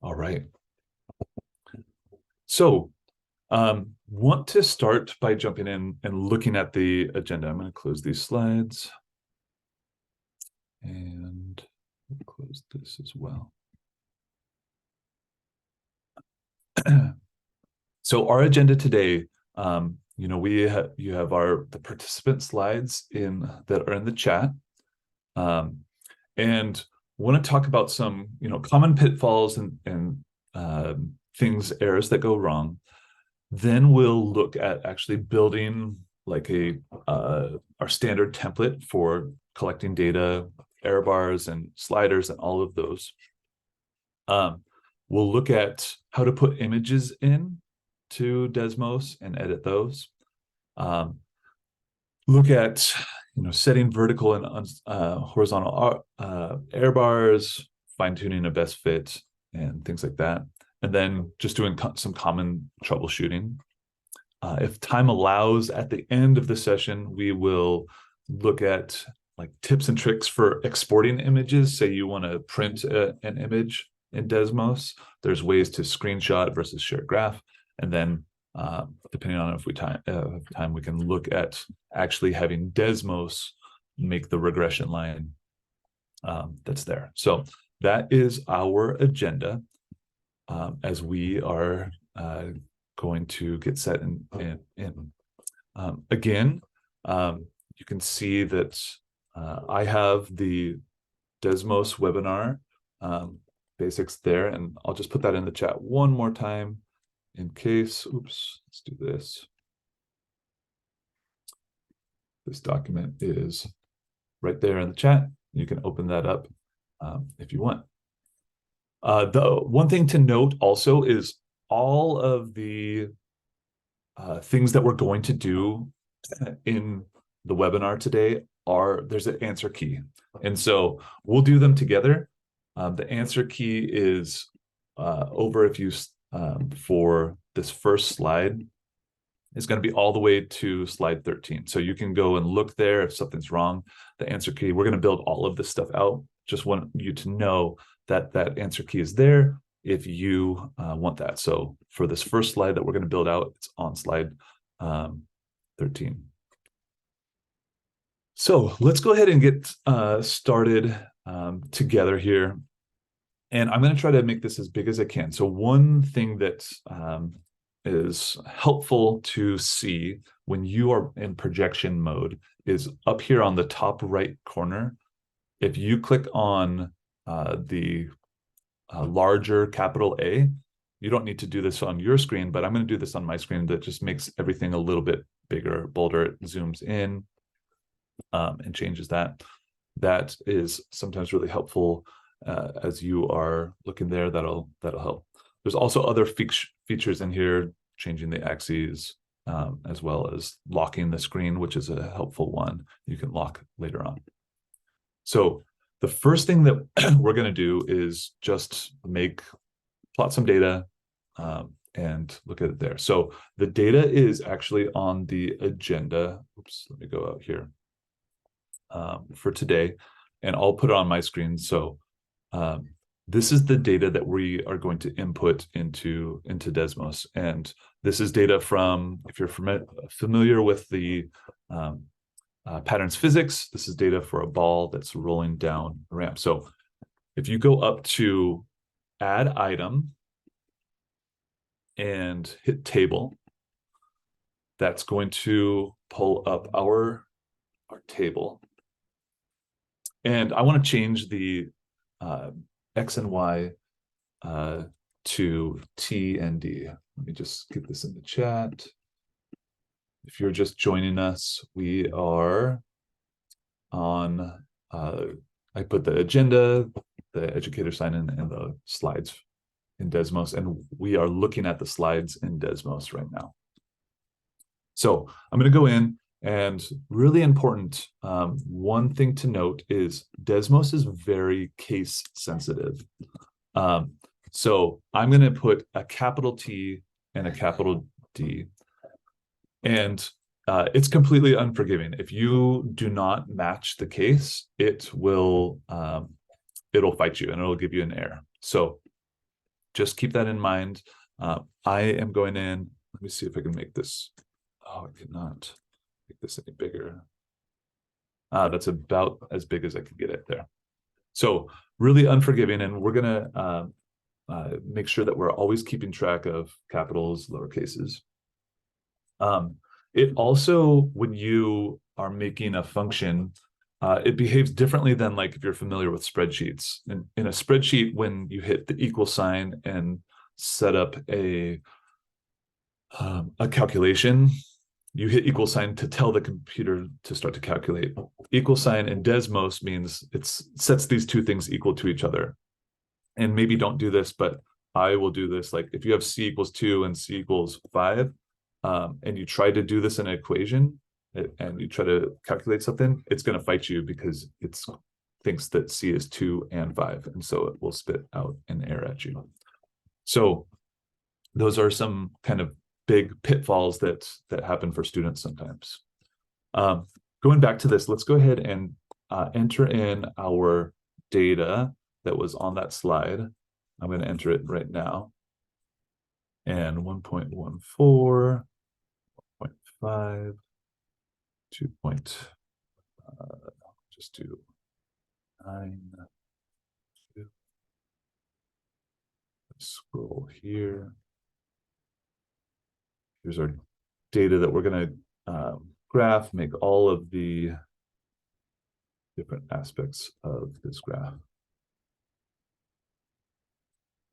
All right. So want to start by jumping in and looking at the agenda. I'm going to close these slides and close this as well. So our agenda today, you have the participant slides that are in the chat, and want to talk about some common pitfalls and errors that go wrong. Then we'll look at actually building like our standard template for collecting data, error bars and sliders and all of those. We'll look at how to put images in to Desmos and edit those. Look at setting vertical and horizontal error bars, fine-tuning a best fit and things like that. And then just doing some common troubleshooting. If time allows, at the end of the session, we will look at like tips and tricks for exporting images. Say you want to print an image in Desmos, there's ways to screenshot versus share graph. And then depending on if we have time, we can look at actually having Desmos make the regression line that's there. So that is our agenda. As we are going to get set in. Again, you can see that I have the Desmos webinar basics there, and I'll just put that in the chat one more time in case. Oops, let's do this. This document is right there in the chat. You can open that up if you want. The one thing to note also is all of the things that we're going to do in the webinar today there's an answer key. And so we'll do them together. The answer key is over if you, for this first slide, is going to be all the way to slide 13. So you can go and look there if something's wrong. The answer key, we're going to build all of this stuff out. Just want you to know that answer key is there if you want that. So for this first slide that we're going to build out, it's on slide 13. So let's go ahead and get started together here. And I'm going to try to make this as big as I can. So one thing that is helpful to see when you are in projection mode is up here on the top right corner. If you click on the larger capital A, you don't need to do this on your screen, but I'm going to do this on my screen. That just makes everything a little bit bigger, bolder. It zooms in and changes that. That is sometimes really helpful as you are looking there. That'll help. There's also other features in here, changing the axes, as well as locking the screen, which is a helpful one. You can lock later on. So the first thing that we're going to do is just plot some data and look at it there. So the data is actually on the agenda. Oops, let me go out here for today, and I'll put it on my screen. So this is the data that we are going to input into Desmos. And this is data from, if you're familiar with the patterns physics, this is data for a ball that's rolling down a ramp. So if you go up to add item and hit table, that's going to pull up our table. And I want to change the X and Y to T and D. Let me just get this in the chat. If you're just joining us, we are on, I put the agenda, the educator sign-in, and the slides in Desmos, and we are looking at the slides in Desmos right now. So I'm going to go in, and really important, one thing to note is Desmos is very case sensitive. So I'm going to put a capital T and a capital D. And it's completely unforgiving. If you do not match the case, it'll fight you and it'll give you an error. So just keep that in mind. I am going in, let me see if I can make this, oh, I cannot make this any bigger. That's about as big as I can get it there. So really unforgiving, and we're gonna make sure that we're always keeping track of capitals, lower cases. It also, when you are making a function, it behaves differently than like if you're familiar with spreadsheets. In a spreadsheet, when you hit the equal sign and set up a calculation, you hit equal sign to tell the computer to start to calculate. Equal sign in Desmos means it sets these two things equal to each other. And maybe don't do this, but I will do this. Like if you have c equals 2 and c equals 5, and you try to do this in an equation, and you try to calculate something, it's going to fight you because it thinks that c is 2 and 5, and so it will spit out an error at you. So those are some kind of big pitfalls that happen for students sometimes. Going back to this, let's go ahead and enter in our data that was on that slide. I'm going to enter it right now. And 1.14, 1.5, 2. Just do 9. Scroll here. Here's our data that we're going to graph, make all of the different aspects of this graph.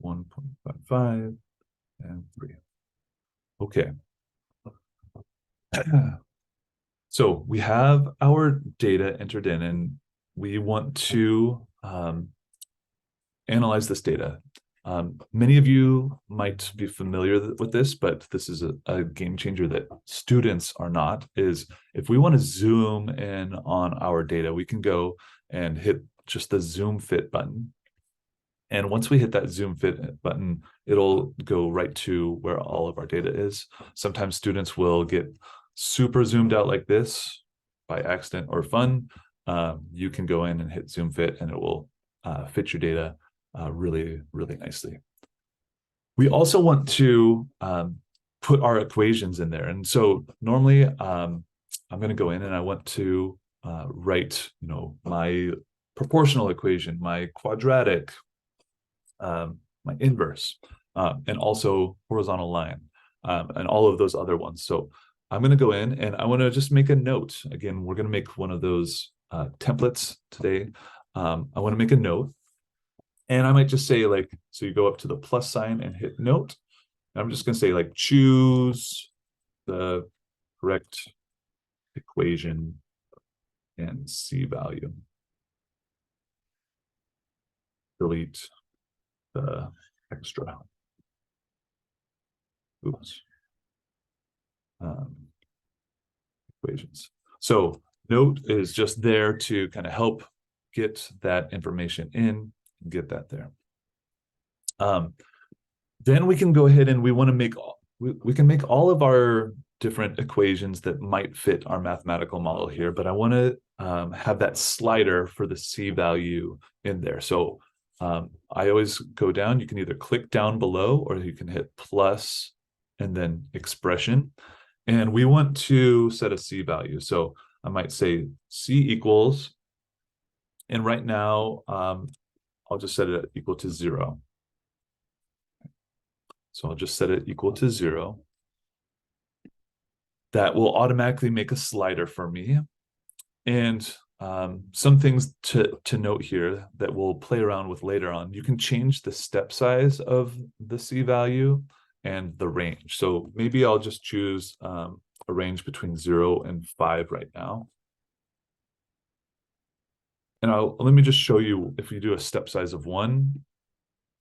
1.55 and 3. Okay. So we have our data entered in, and we want to analyze this data. Many of you might be familiar with this, but this is a game changer that students are not, is if we want to zoom in on our data, we can go and hit just the zoom fit button. And once we hit that zoom fit button, it'll go right to where all of our data is. Sometimes students will get super zoomed out like this by accident or fun. You can go in and hit zoom fit, and it will fit your data really, really nicely. We also want to put our equations in there. And so normally I'm going to go in and I want to write, my proportional equation, my quadratic, my inverse, and also horizontal line, and all of those other ones. So I'm going to go in and I want to just make a note. Again, we're going to make one of those templates today. I want to make a note. And I might just say so you go up to the plus sign and hit note. And I'm just going to say choose the correct equation and C value. Delete the extra. Oops. Equations. So note is just there to kind of help get that information in, get that there. Then we can go ahead and we want to make, we can make all of our different equations that might fit our mathematical model here, but I want to have that slider for the C value in there. So I always go down. You can either click down below or you can hit plus and then expression. And we want to set a C value. So I might say C equals, and right now I'll just set it equal to 0. So I'll just set it equal to 0. That will automatically make a slider for me. And some things to note here that we'll play around with later on. You can change the step size of the C value and the range. So maybe I'll just choose a range between 0 and 5 right now. And let me just show you, if you do a step size of 1,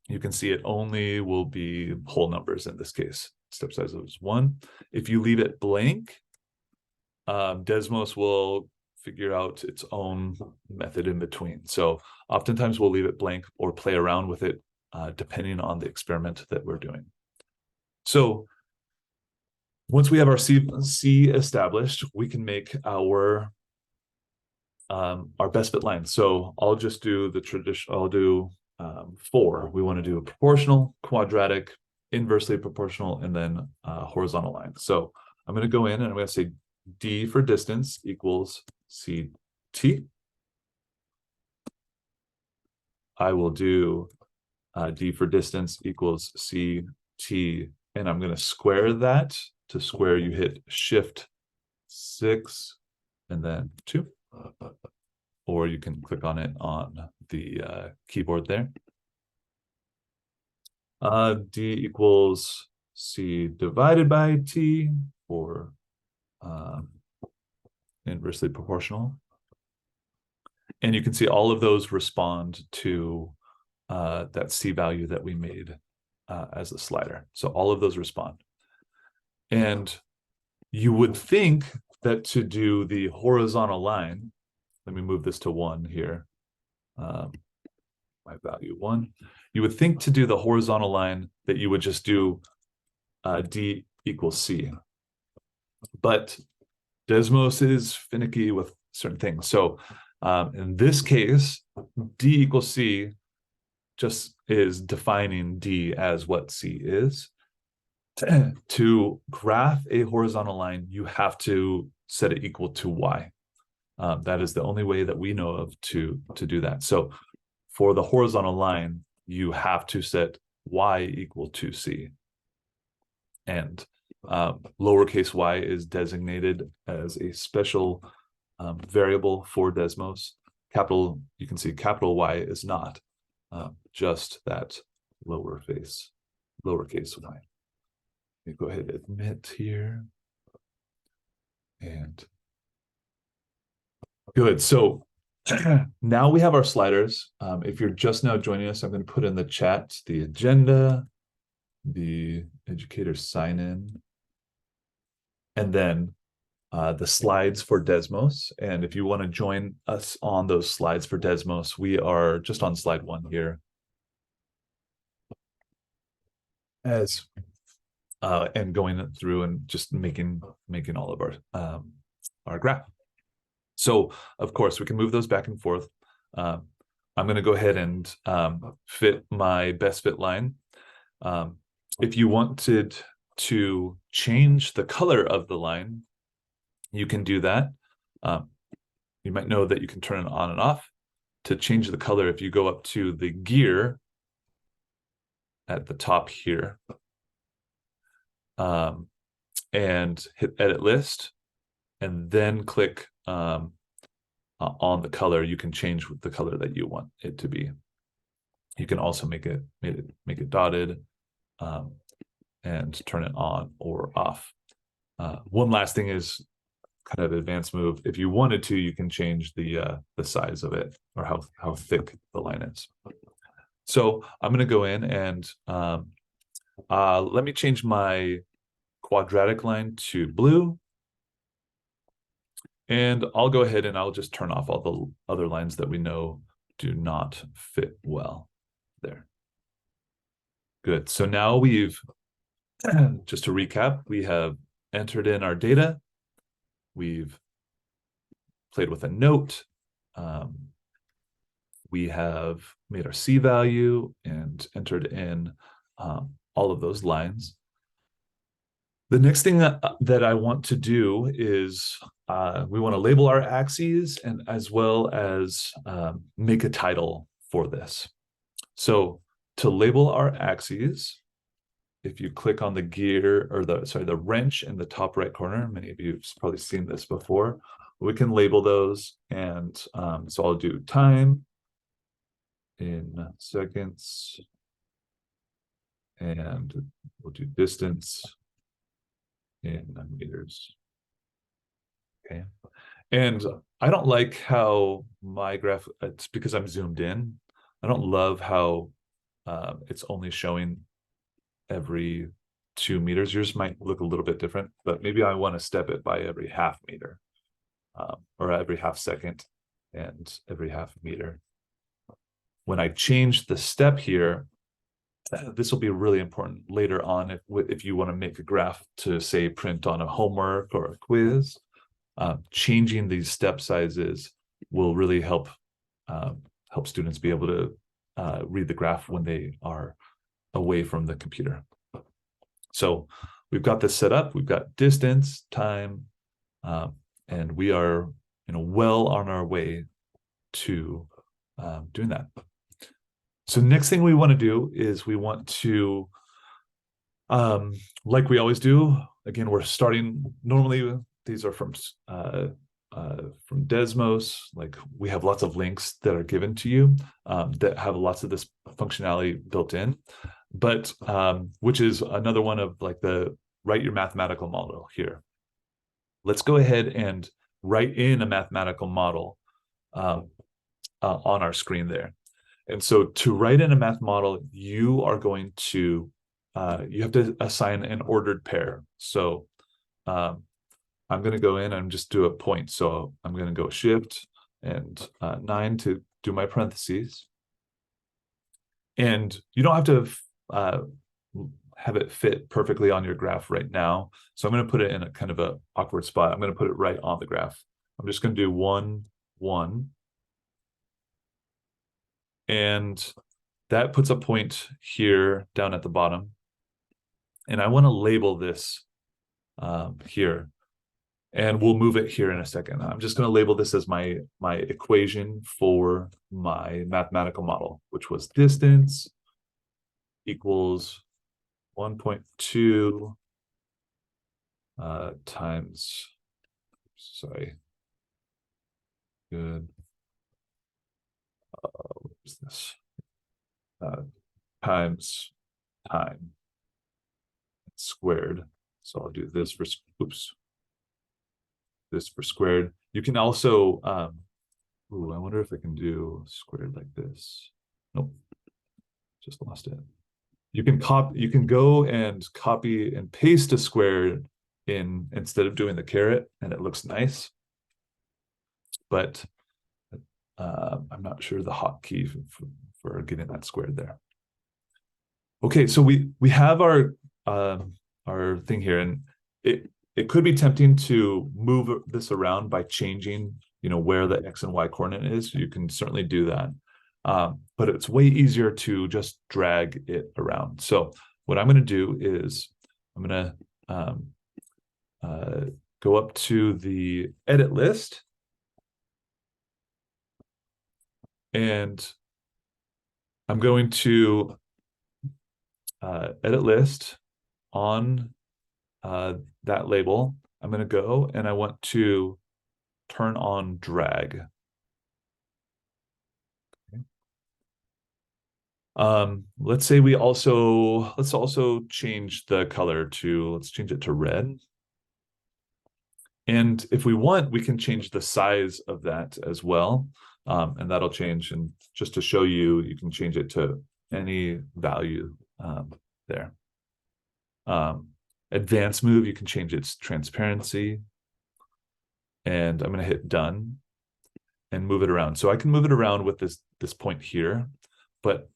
you can see it only will be whole numbers in this case. Step size is 1. If you leave it blank, Desmos will figure out its own method in between. So oftentimes we'll leave it blank or play around with it depending on the experiment that we're doing. So once we have our C established, we can make our best fit line. So I'll just do the traditional, I'll do 4. We want to do a proportional, quadratic, inversely proportional, and then horizontal line. So I'm going to go in and I'm going to say D for distance equals CT. I will do D for distance equals CT, and I'm going to square that. To square, you hit Shift 6 and then 2, or you can click on it on the keyboard there. D equals C divided by T for inversely proportional. And you can see all of those respond to that C value that we made as a slider. So all of those respond. And you would think that to do the horizontal line, let me move this to 1 here, my value 1. You would think to do the horizontal line that you would just do D equals C. But Desmos is finicky with certain things. So in this case, D equals C just is defining D as what C is. To graph a horizontal line, you have to set it equal to Y. That is the only way that we know of to do that. So for the horizontal line, you have to set Y equal to C. And lowercase y is designated as a special variable for Desmos. You can see capital Y is not, just that lowercase y. Let me go ahead and admit here. And good. So now we have our sliders. If you're just now joining us, I'm going to put in the chat the agenda, the educator sign in, and then the slides for Desmos. And if you want to join us on those slides for Desmos, we are just on slide 1 here. And going through and just making all of our graph. So of course we can move those back and forth. I'm going to go ahead and fit my best fit line. If you wanted to change the color of the line, you can do that. You might know that you can turn it on and off. To change the color, if you go up to the gear at the top here, and hit edit list, and then click on the color, you can change the color that you want it to be. You can also make it dotted, and turn it on or off. One last thing is kind of advanced move. If you wanted to, you can change the size of it or how thick the line is. So I'm going to go in and let me change my quadratic line to blue. And I'll go ahead and I'll just turn off all the other lines that we know do not fit well there. Good. So now we've, just to recap, we have entered in our data. We've played with a note. We have made our C value and entered in all of those lines. The next thing that I want to do is we want to label our axes and as well as make a title for this. So to label our axes, if you click on the gear or the wrench in the top right corner, many of you have probably seen this before, we can label those. And so I'll do time in seconds, and we'll do distance in meters. Okay. And I don't like how my graph, it's because I'm zoomed in. I don't love how it's only showing every 2 meters. Yours might look a little bit different, but maybe I want to step it by every half meter, or every half second and every half meter. When I change the step here, this will be really important later on if you want to make a graph to say print on a homework or a quiz. Changing these step sizes will really help students be able to read the graph when they are away from the computer. So we've got this set up. We've got distance, time, and we are well on our way to doing that. So next thing we want to do is we want to, like we always do, again, we're starting, normally these are from Desmos. Like we have lots of links that are given to you that have lots of this functionality built in, but which is another one of like the write your mathematical model here. Let's go ahead and write in a mathematical model on our screen there. And so to write in a math model, you are going to, you have to assign an ordered pair. So I'm going to go in and just do a point. So I'm going to go Shift and 9 to do my parentheses. And you don't have to have it fit perfectly on your graph right now. So I'm going to put it in a kind of a awkward spot. I'm going to put it right on the graph. I'm just going to do 1, 1. And that puts a point here down at the bottom. And I want to label this here. And we'll move it here in a second. I'm just going to label this as my equation for my mathematical model, which was distance equals 1.2 times, sorry, good. What is this? Times time squared. So I'll do this for, oops, this for squared. You can also, I wonder if I can do squared like this. Nope, just lost it. You can go and copy and paste a squared in instead of doing the caret, and it looks nice. But I'm not sure the hotkey for getting that squared there. Okay, so we have our thing here, and it could be tempting to move this around by changing, where the X and Y coordinate is. You can certainly do that. But it's way easier to just drag it around. So what I'm going to do is I'm going to go up to the edit list, and I'm going to edit list on that label. I'm going to go and I want to turn on drag. Let's say let's also change the color let's change it to red. And if we want, we can change the size of that as well. And that'll change. And just to show you, you can change it to any value there. Advanced move, you can change its transparency. And I'm going to hit done and move it around. So I can move it around with this point here, but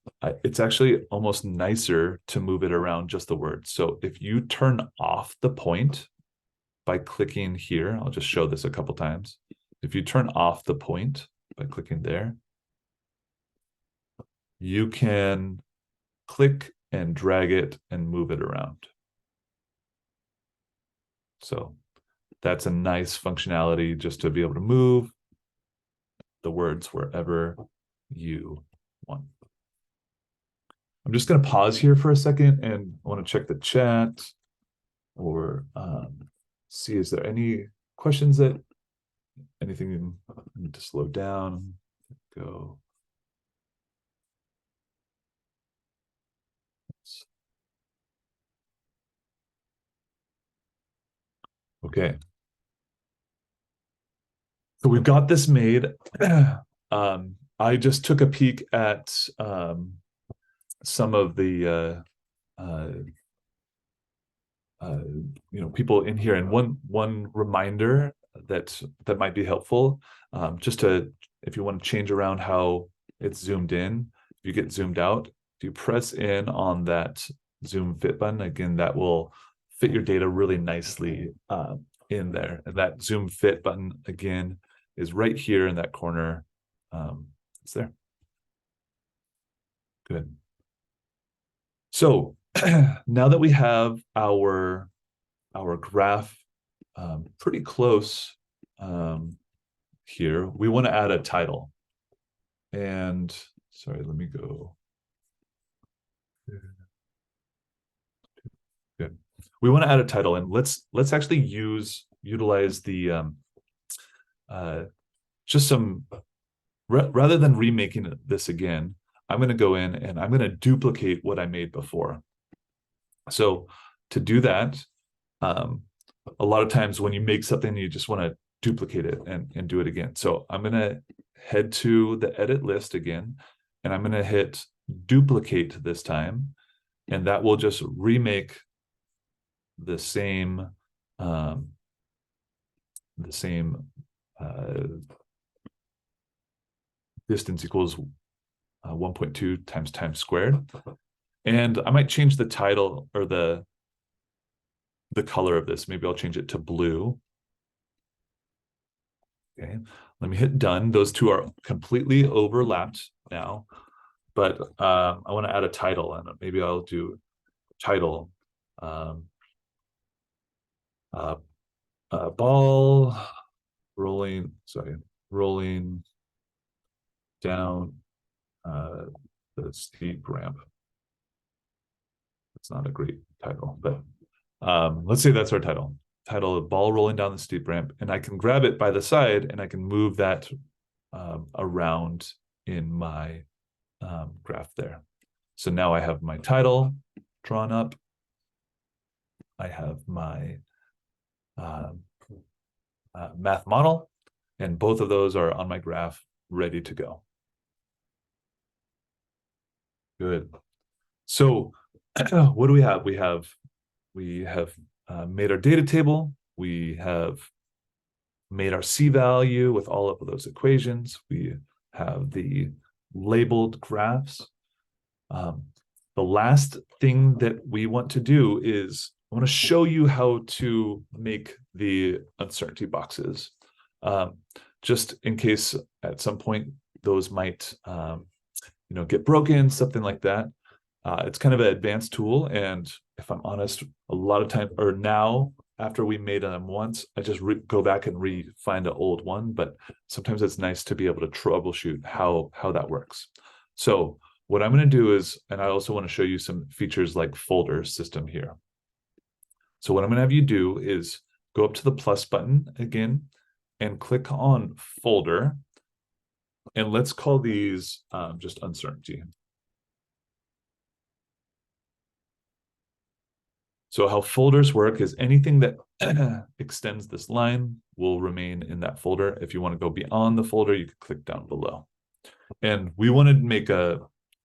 it's actually almost nicer to move it around just the words. So if you turn off the point by clicking here, I'll just show this a couple times. If you turn off the point by clicking there, you can click and drag it and move it around. So that's a nice functionality just to be able to move the words wherever you want. I'm just going to pause here for a second and I want to check the chat or see, is there any questions anything you need to slow down? Go. Okay. So we've got this made. I just took a peek at some of the people in here, and one reminder that might be helpful, just if you want to change around how it's zoomed in, if you get zoomed out, if you press in on that zoom fit button, again, that will fit your data really nicely in there. And that zoom fit button, again, is right here in that corner. It's there. Good. So now that we have our graph pretty close here, we want to add a title. And sorry, let me go. Good. We want to add a title, and let's actually utilize the just some rather than remaking this again. I'm going to go in and I'm going to duplicate what I made before. So to do that, a lot of times when you make something, you just want to duplicate it and do it again. So I'm going to head to the edit list again, and I'm going to hit duplicate this time, and that will just remake the same distance equals 1.2 times time squared. And I might change the title or the color of this. Maybe I'll change it to blue. Okay, let me hit done. Those two are completely overlapped now, but I want to add a title, and maybe I'll do title ball rolling down the steep ramp. It's not a great title, but let's say that's our title. Title of ball rolling down the steep ramp, and I can grab it by the side and I can move that around in my graph there. So now I have my title drawn up. I have my math model, and both of those are on my graph ready to go. Good. So what do we have? We have made our data table. We have made our C-value with all of those equations. We have the labeled graphs. The last thing that we want to do is I want to show you how to make the uncertainty boxes. Just in case at some point those might get broken, something like that. It's kind of an advanced tool, and if I'm honest, a lot of time, or now, after we made them once, I just go back and find an old one, but sometimes it's nice to be able to troubleshoot how that works. So what I'm going to do is, and I also want to show you some features like folder system here. So what I'm going to have you do is go up to the plus button again and click on folder, and let's call these just uncertainty. So how folders work is anything that extends this line will remain in that folder. If you want to go beyond the folder, you can click down below. And we want to make a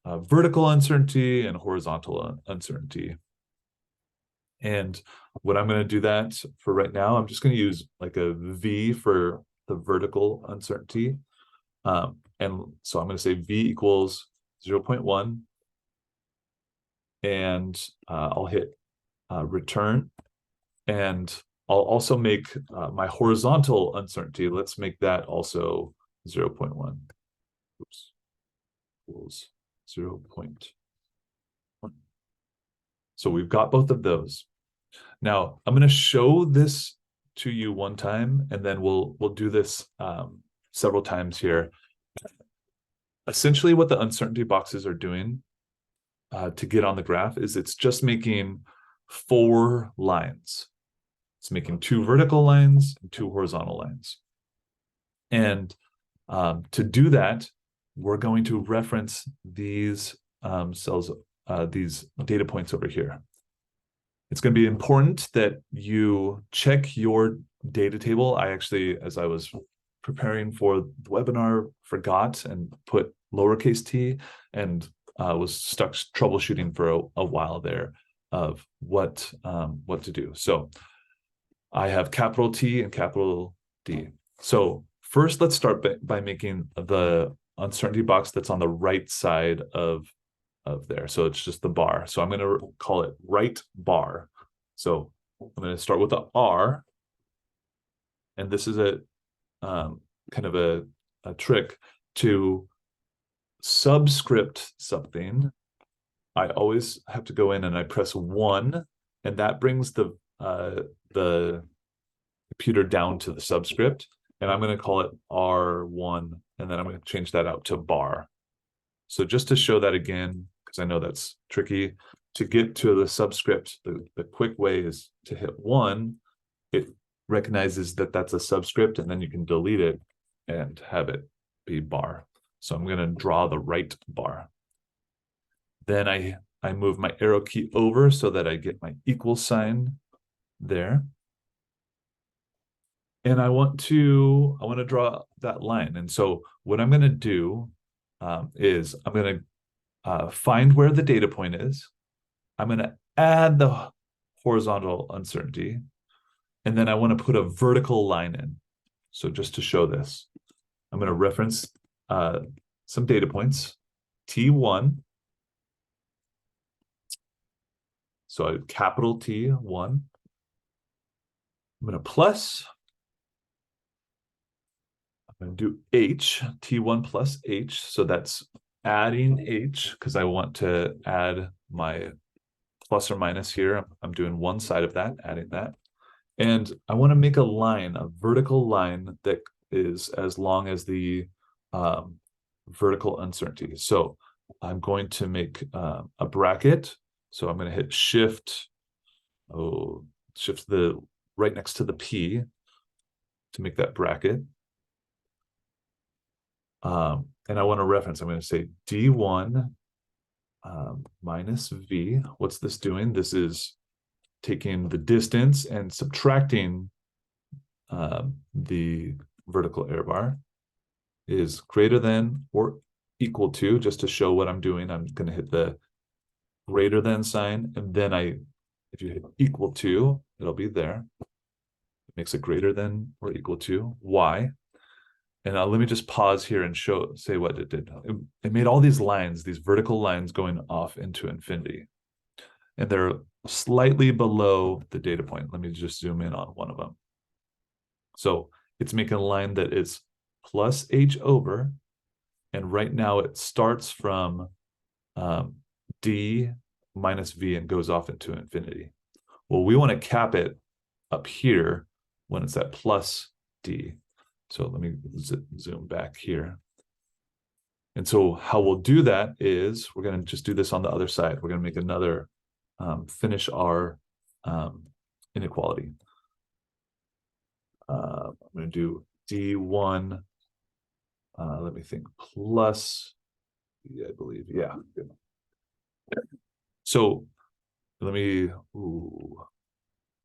vertical uncertainty and horizontal uncertainty. And what I'm going to do that for right now, I'm just going to use like a V for the vertical uncertainty. And so I'm going to say V equals 0.1. And I'll hit return, and I'll also make my horizontal uncertainty. Let's make that also 0.1. Oops. Equals 0.1. So we've got both of those. Now I'm going to show this to you one time, and then we'll do this several times here. Essentially, what the uncertainty boxes are doing to get on the graph is it's just making 4 lines. It's making 2 vertical lines and 2 horizontal lines. And to do that, we're going to reference these cells, these data points over here. It's going to be important that you check your data table. I actually, as I was preparing for the webinar, forgot and put lowercase t, and was stuck troubleshooting for a while there of what to do. So I have capital T and capital D. So first, let's start by making the uncertainty box that's on the right side of there. So it's just the bar. So I'm going to call it right bar. So I'm going to start with the R, and this is a kind of a trick to subscript something, I always have to go in and I press 1, and that brings the computer down to the subscript, and I'm going to call it R1, and then I'm going to change that out to bar. So just to show that again, because I know that's tricky, to get to the subscript, the quick way is to hit 1. It recognizes that that's a subscript, and then you can delete it and have it be bar. So I'm going to draw the right bar. Then I move my arrow key over so that I get my equal sign there. And I want to draw that line. And so what I'm going to do is I'm going to find where the data point is. I'm going to add the horizontal uncertainty. And then I want to put a vertical line in. So just to show this, I'm going to reference some data points, T1. So I capital T1. I'm going to plus. I'm going to do H, T1 plus H. So that's adding H because I want to add my plus or minus here. I'm doing one side of that, adding that. And I want to make a line, a vertical line that is as long as the vertical uncertainty. So I'm going to make a bracket. So I'm going to hit shift the right next to the P to make that bracket. And I want to reference, I'm going to say D1 minus V. What's this doing? This is taking the distance and subtracting the vertical error bar is greater than or equal to, just to show what I'm doing. I'm going to hit the greater than sign, and then if you hit equal to, it'll be there. It makes it greater than or equal to Y. And let me just pause here and say what it did. It made all these lines, these vertical lines going off into infinity. And they're slightly below the data point. Let me just zoom in on one of them. So it's making a line that is plus H over. And right now it starts from D minus V and goes off into infinity. Well, we want to cap it up here when it's at plus D. So let me zoom back here. And so how we'll do that is we're going to just do this on the other side. We're going to make another finish our inequality. I'm going to do D1, let me think, plus, I believe, yeah. So let me,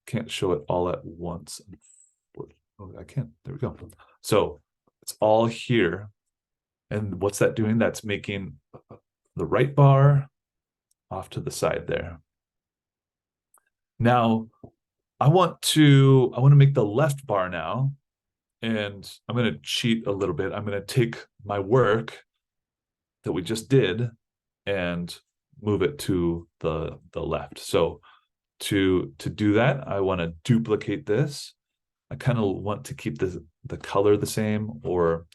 can't show it all at once. Oh, I can. There we go. So it's all here. And what's that doing? That's making the right bar off to the side there. Now, I want to make the left bar now. And I'm going to cheat a little bit. I'm going to take my work that we just did and move it to the left. So to do that, I want to duplicate this. I kind of want to keep the color the same, or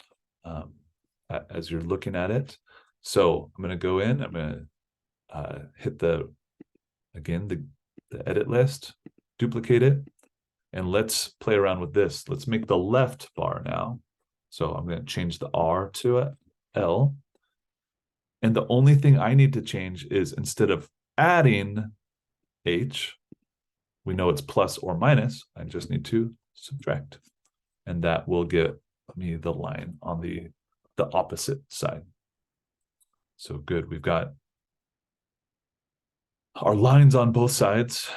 as you're looking at it. So I'm going to go in, I'm going to hit the edit list, duplicate it, and let's play around with this. Let's make the left bar now. So I'm going to change the R to a L. And the only thing I need to change is, instead of adding H, we know it's plus or minus, I just need to subtract. And that will get me the line on the opposite side. So good, we've got our lines on both sides.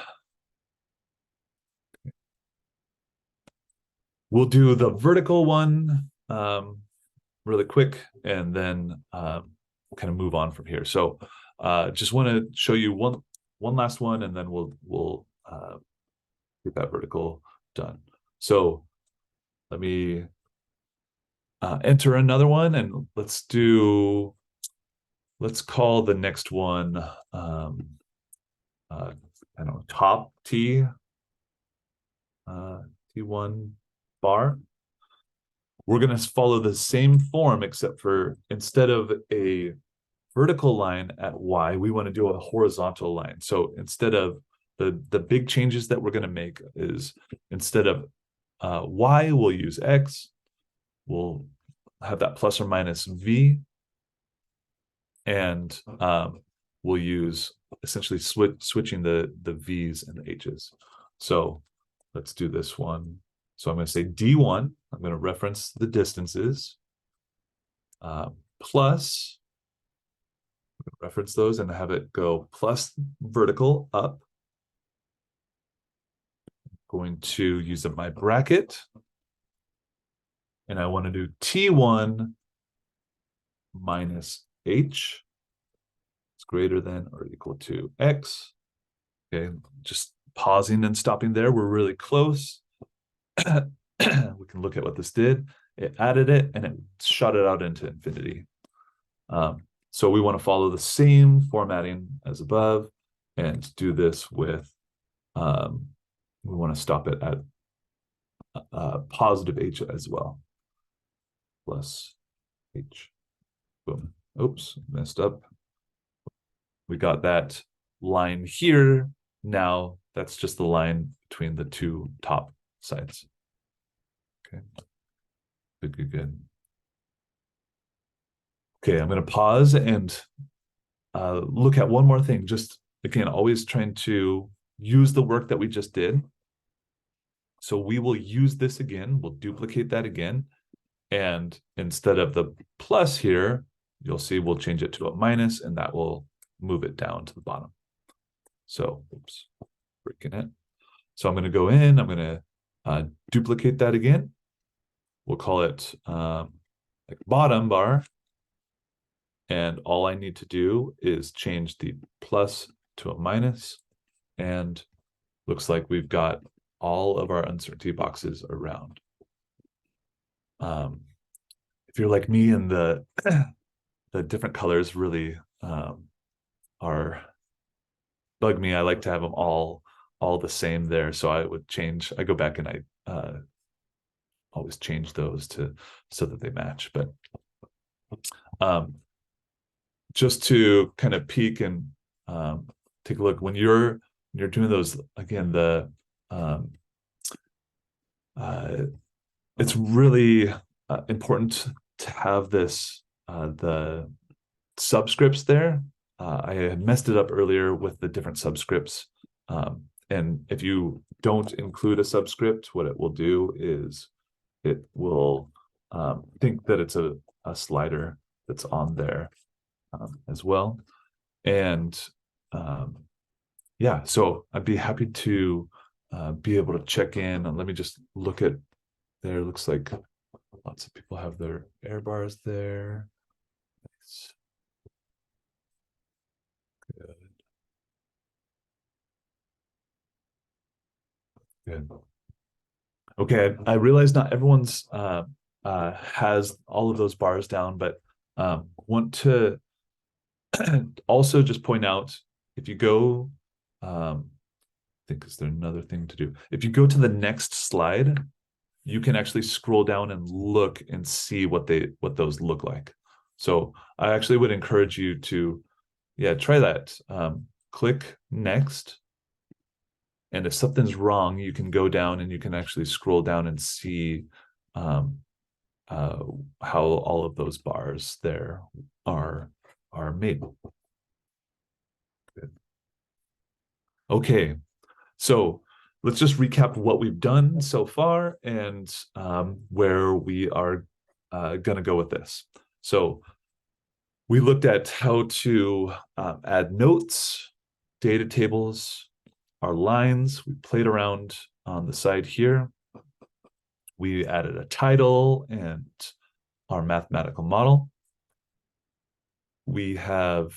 We'll do the vertical one really quick, and then we'll kind of move on from here. So just want to show you one last one, and then we'll get that vertical done. So let me enter another one, and let's call the next one I don't know, top T T1 bar. we're going to follow the same form, except for instead of a vertical line at Y, we want to do a horizontal line. So instead of the big changes that we're going to make is instead of Y, we'll use X. We'll have that plus or minus V. And we'll use essentially switching the V's and the H's. So let's do this one. So I'm going to say D1. I'm going to reference the distances plus, reference those and have it go plus vertical up. I'm going to use up my bracket. And I want to do T1 minus H is greater than or equal to X. Okay, just pausing and stopping there. We're really close. We can look at what this did. It added it and it shot it out into infinity. So we want to follow the same formatting as above and do this with, we want to stop it at positive H as well. Plus H. Boom. Oops, messed up. We got that line here. Now that's just the line between the two top sides. Okay. Good. Okay, I'm going to pause and look at one more thing. Just, again, always trying to use the work that we just did. So we will use this again. We'll duplicate that again. And instead of the plus here, you'll see we'll change it to a minus, and that will move it down to the bottom. So, oops, breaking it. So I'm going to go in. I'm going to duplicate that again. We'll call it like bottom bar. And all I need to do is change the plus to a minus. And looks like we've got all of our uncertainty boxes around. If you're like me and the different colors really are bug me, I like to have them all the same there. So I would change, I go back and I always change those so that they match. But just to kind of peek and take a look, when you're doing those, again, it's really important to have this, the subscripts there. I had messed it up earlier with the different subscripts. And if you don't include a subscript, what it will do is it will think that it's a slider that's on there as well. And yeah, so I'd be happy to be able to check in. And let me just look at there. Looks like lots of people have their air bars there. Nice. Good. Okay, I realize not everyone's has all of those bars down, but want to also just point out, if you go, I think, is there another thing to do? If you go to the next slide, you can actually scroll down and look and see what those look like. So I actually would encourage you to, yeah, try that. Click next. And if something's wrong, you can go down and you can actually scroll down and see how all of those bars there are made. Good. Okay, so let's just recap what we've done so far and where we are going to go with this. So we looked at how to add notes, data tables, our lines. We played around on the side here. We added a title and our mathematical model. We have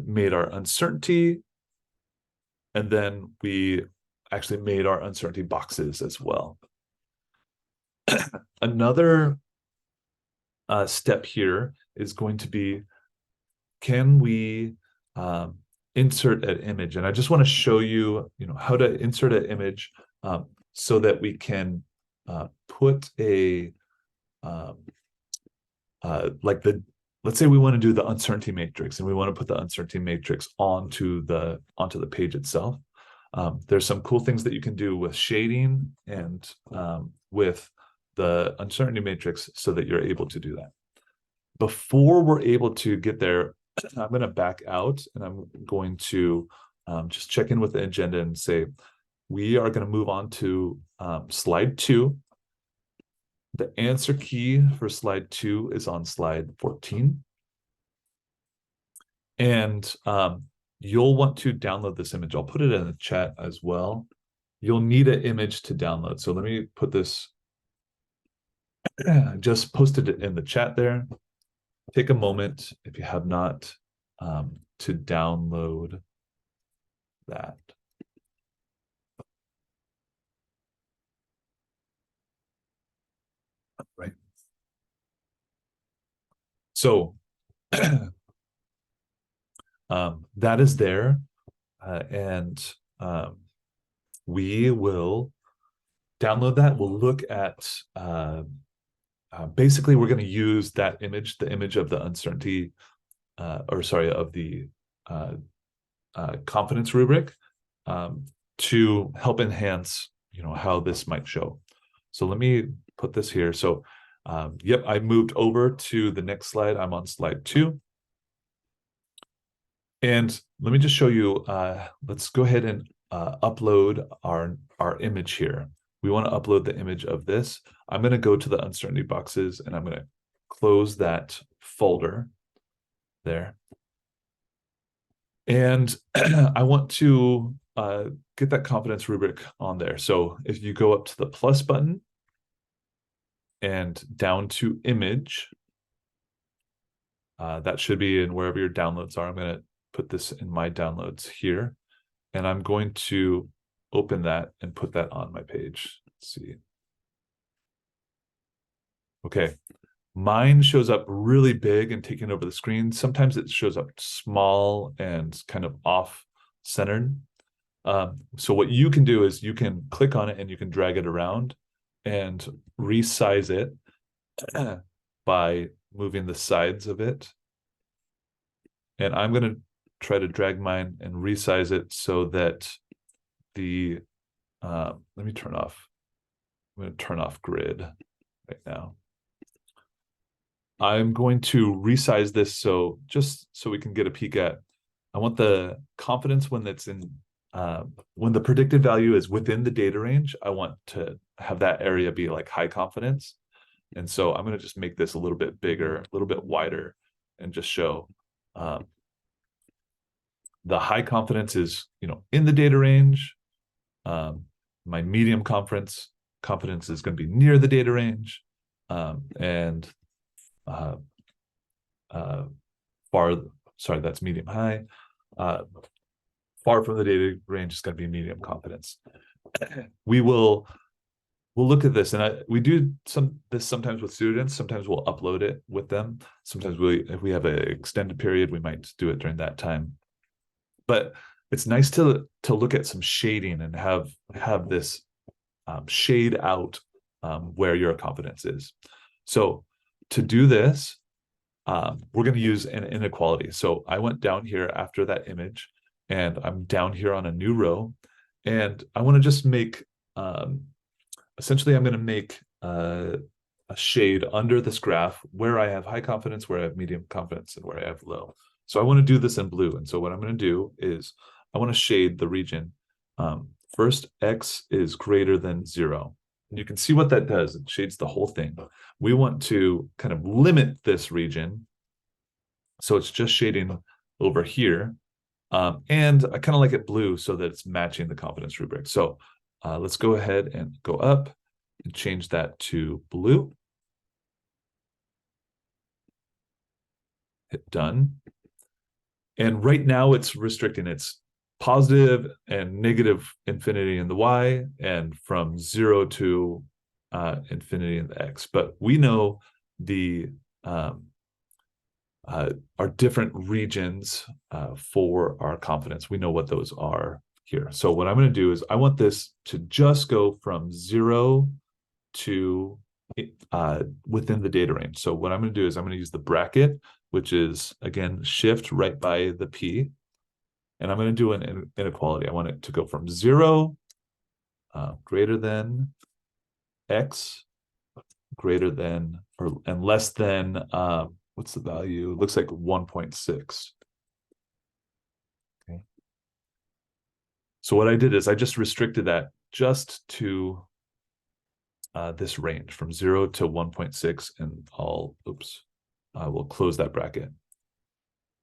made our uncertainty, and then we actually made our uncertainty boxes as well. Another step here is going to be, can we insert an image? And I just want to show you, how to insert an image so that we can put a let's say we want to do the uncertainty matrix, and we want to put the uncertainty matrix onto the page itself. There's some cool things that you can do with shading and with the uncertainty matrix so that you're able to do that. Before we're able to get there, I'm going to back out, and I'm going to just check in with the agenda and say, we are going to move on to slide 2. The answer key for slide 2 is on slide 14. And you'll want to download this image. I'll put it in the chat as well. You'll need an image to download. So let me put this, just posted it in the chat there. Take a moment, if you have not, to download that. Right. So that is there, and we will download that. We'll look at basically we're going to use that image, the image of the uncertainty, of the confidence rubric, to help enhance, how this might show. So let me put this here. So yep, I moved over to the next slide. I'm on slide 2. And let me just show you, let's go ahead and upload our image here. We want to upload the image of this. I'm going to go to the uncertainty boxes, and I'm going to close that folder there. And I want to get that confidence rubric on there. So if you go up to the plus button and down to image, that should be in wherever your downloads are. I'm going to put this in my downloads here, and I'm going to open that and put that on my page. Let's see. Okay, mine shows up really big and taking over the screen. Sometimes it shows up small and kind of off-centered. So what you can do is you can click on it and you can drag it around and resize it by moving the sides of it. And I'm going to try to drag mine and resize it so that the, let me turn off, I'm going to turn off grid right now. I'm going to resize this so just so we can get a peek at, I want the confidence when that's in, when the predicted value is within the data range, I want to have that area be like high confidence. And so I'm going to just make this a little bit bigger, a little bit wider, and just show the high confidence is, in the data range. My medium confidence is going to be near the data range, and that's medium high. Far from the data range is going to be medium confidence. We'll look at this, and we do this sometimes with students. Sometimes we'll upload it with them. Sometimes if we have an extended period, we might do it during that time. But it's nice to look at some shading and have this shade out where your confidence is. So to do this, we're going to use an inequality. So I went down here after that image, and I'm down here on a new row, and I want to just make, essentially I'm going to make a shade under this graph where I have high confidence, where I have medium confidence, and where I have low. So I want to do this in blue. And so what I'm going to do is I want to shade the region. First, X is greater than 0. And you can see what that does. It shades the whole thing. We want to kind of limit this region. So it's just shading over here. And I kind of like it blue so that it's matching the confidence rubric. So let's go ahead and go up and change that to blue. Hit done. And right now it's restricting, it's positive and negative infinity in the Y, and from 0 to infinity in the X. But we know the our different regions for our confidence. We know what those are here. So what I'm going to do is I want this to just go from 0 to within the data range. So what I'm going to do is I'm going to use the bracket, which is, again, shift right by the P. And I'm going to do an inequality. I want it to go from 0 greater than X greater than and less than, what's the value? It looks like 1.6. Okay. So what I did is I just restricted that just to this range from 0 to 1.6, and I will close that bracket.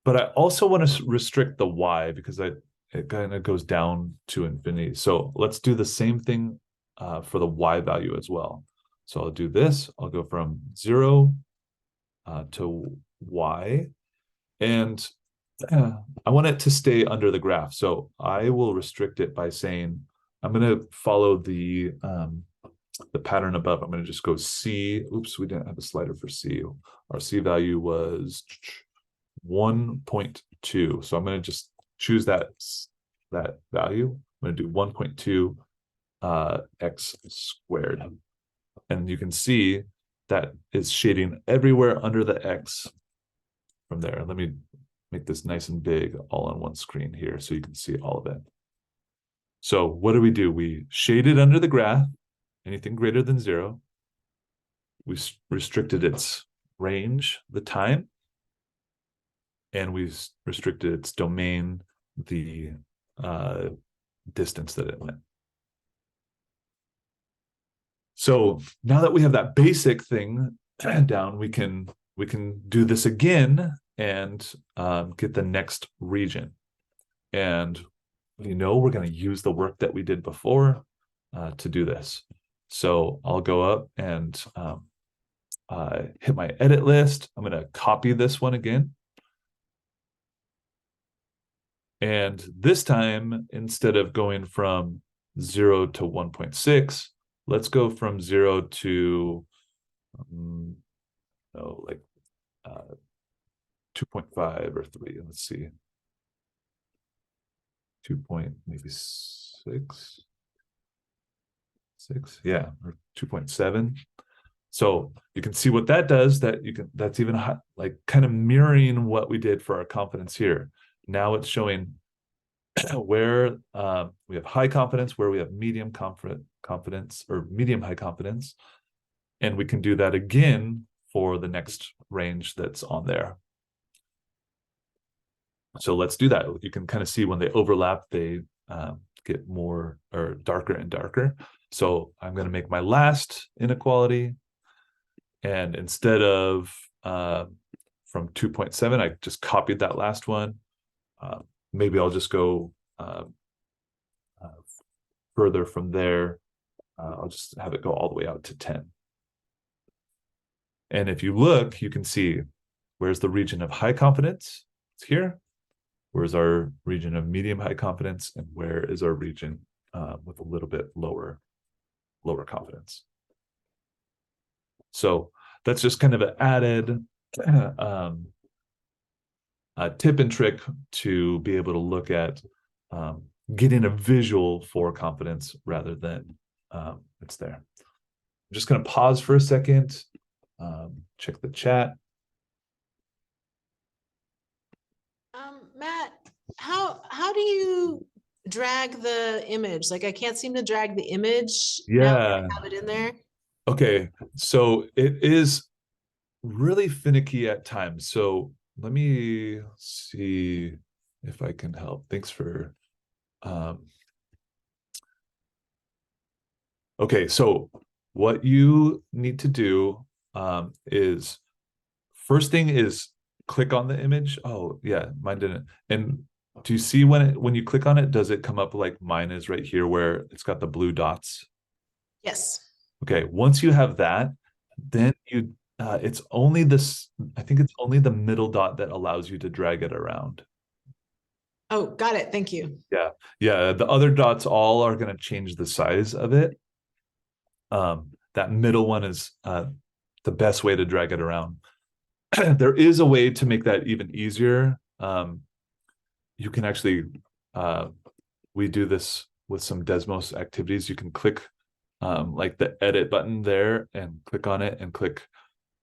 But I also want to restrict the Y because it kind of goes down to infinity. So let's do the same thing for the Y value as well. So I'll do this. I'll go from 0 to Y, and I want it to stay under the graph. So I will restrict it by saying I'm going to follow the pattern above. I'm going to just go C. Oops, we didn't have a slider for C. Our C value was 1.2. So I'm going to just choose that value. I'm going to do 1.2 x squared. And you can see that is shading everywhere under the X from there. Let me make this nice and big all on one screen here so you can see all of it. So what do? We shaded under the graph, anything greater than 0. We restricted its range, the time, and we restricted its domain, the distance that it went. So now that we have that basic thing down, we can do this again and get the next region. And we're going to use the work that we did before to do this. So I'll go up and hit my edit list. I'm going to copy this one again. And this time, instead of going from 0 to 1.6, let's go from 0 to 2.5 or 3. Let's see. 2 maybe 6. Yeah, or 2.7. So you can see what that does. That's even like kind of mirroring what we did for our confidence here. Now it's showing where we have high confidence, where we have medium confidence or medium high confidence. And we can do that again for the next range that's on there. So let's do that. You can kind of see when they overlap, they get more or darker and darker. So I'm going to make my last inequality. And instead of from 2.7, I just copied that last one. Maybe I'll just go further from there. I'll just have it go all the way out to 10. And if you look, you can see where's the region of high confidence? It's here. Where's our region of medium high confidence? And where is our region with a little bit lower confidence? So that's just kind of an added tip and trick to be able to look at getting a visual for confidence rather than it's there. I'm just going to pause for a second, check the chat. Matt, how do you drag the image? Like I can't seem to drag the image. Yeah. Now that I have it in there. Okay, so it is really finicky at times. So let me see if I can help. Thanks for okay, so what you need to do is first thing is click on the image. Oh yeah, mine didn't. And do you see when you click on it, does it come up like mine is right here where it's got the blue dots? Yes. Okay, once you have that, then it's only this, I think it's only the middle dot that allows you to drag it around. Oh, got it. Thank you. Yeah, the other dots all are going to change the size of it. That middle one is the best way to drag it around. There is a way to make that even easier. You can actually, we do this with some Desmos activities. You can click like the edit button there and click on it and click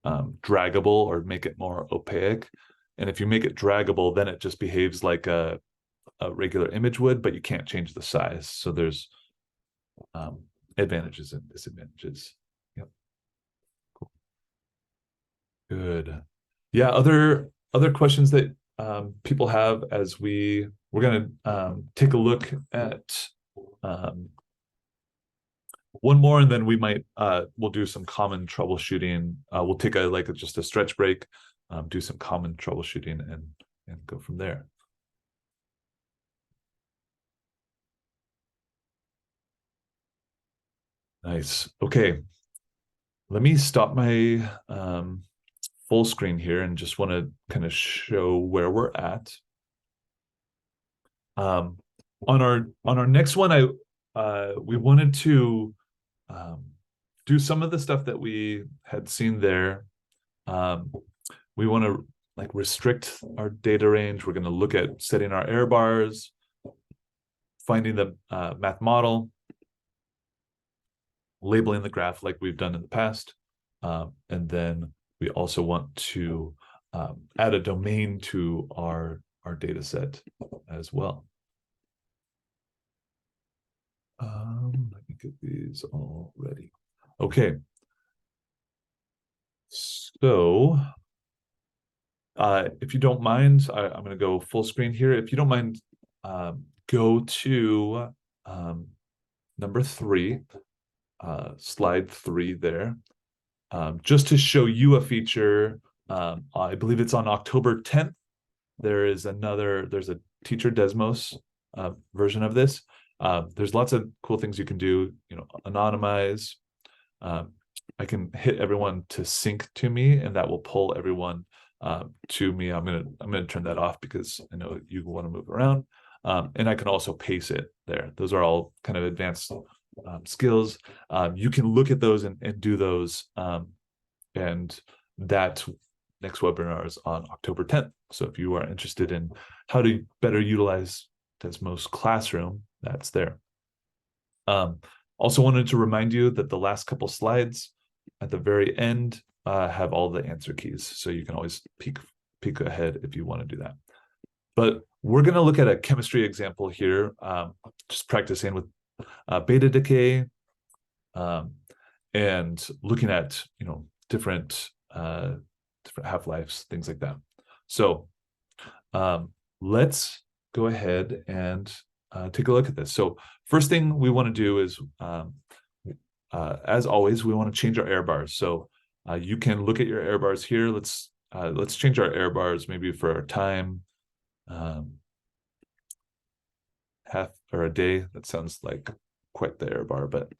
draggable or make it more opaque. And if you make it draggable, then it just behaves like a regular image would, but you can't change the size. So there's advantages and disadvantages. Yep. Cool. Good. Yeah. Other questions that people have as we're going to take a look at one more, and then we might we'll do some common troubleshooting. We'll take just a stretch break, do some common troubleshooting, and go from there. Nice. Okay. Let me stop my full screen here and just want to kind of show where we're at. On our next one, we wanted to do some of the stuff that we had seen there. We want to restrict our data range. We're going to look at setting our error bars, finding the math model, labeling the graph like we've done in the past. And then we also want to add a domain to our data set as well. Let me get these all ready. Okay. So if you don't mind, I'm going to go full screen here. If you don't mind, go to number 3, slide 3 there, just to show you a feature. I believe it's on October 10th. There's a teacher Desmos version of this. There's lots of cool things you can do, anonymize. I can hit everyone to sync to me, and that will pull everyone to me. I'm gonna turn that off because I know you want to move around. And I can also pace it there. Those are all kind of advanced skills. You can look at those and do those. And that next webinar is on October 10th. So if you are interested in how to better utilize Desmos Classroom, that's there. Also wanted to remind you that the last couple slides at the very end have all the answer keys. So you can always peek ahead if you want to do that. But we're going to look at a chemistry example here, just practicing with beta decay and looking at, different half-lives, things like that. So let's go ahead and take a look at this. So first thing we want to do is, as always, we want to change our error bars. So you can look at your error bars here. Let's change our error bars maybe for our time, half or a day. That sounds like quite the error bar, but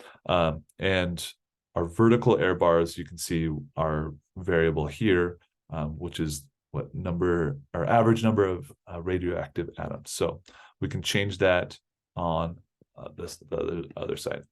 and our vertical error bars, you can see our variable here, which is what number, our average number of radioactive atoms. So we can change that on the other side.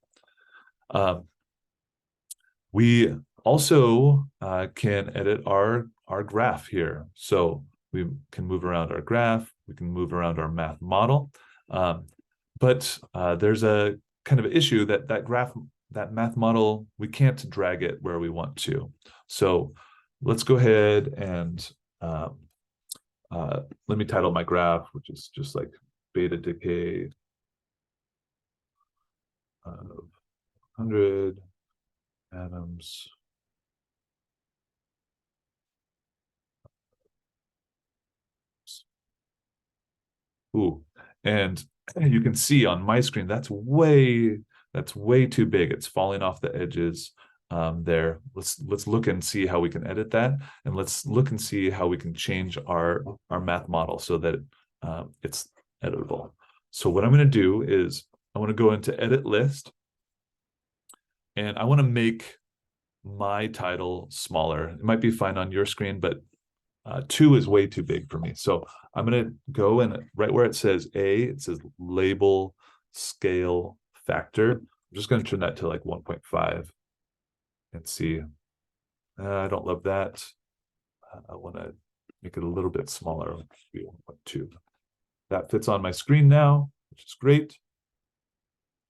We also can edit our graph here. So we can move around our graph, we can move around our math model, but there's a kind of issue that math model, we can't drag it where we want to. So let's go ahead and let me title my graph, which is just like beta decay of 100 atoms. Ooh, and you can see on my screen, that's way too big. It's falling off the edges there. Let's look and see how we can edit that. And let's look and see how we can change our math model so that it's editable. So what I'm going to do is I want to go into edit list, and I want to make my title smaller. It might be fine on your screen, but 2 is way too big for me. So I'm going to go and right where it says A, it says label scale factor. I'm just going to turn that to like 1.5 and see. I don't love that. I want to make it a little bit smaller, maybe 1.2. That fits on my screen now, which is great.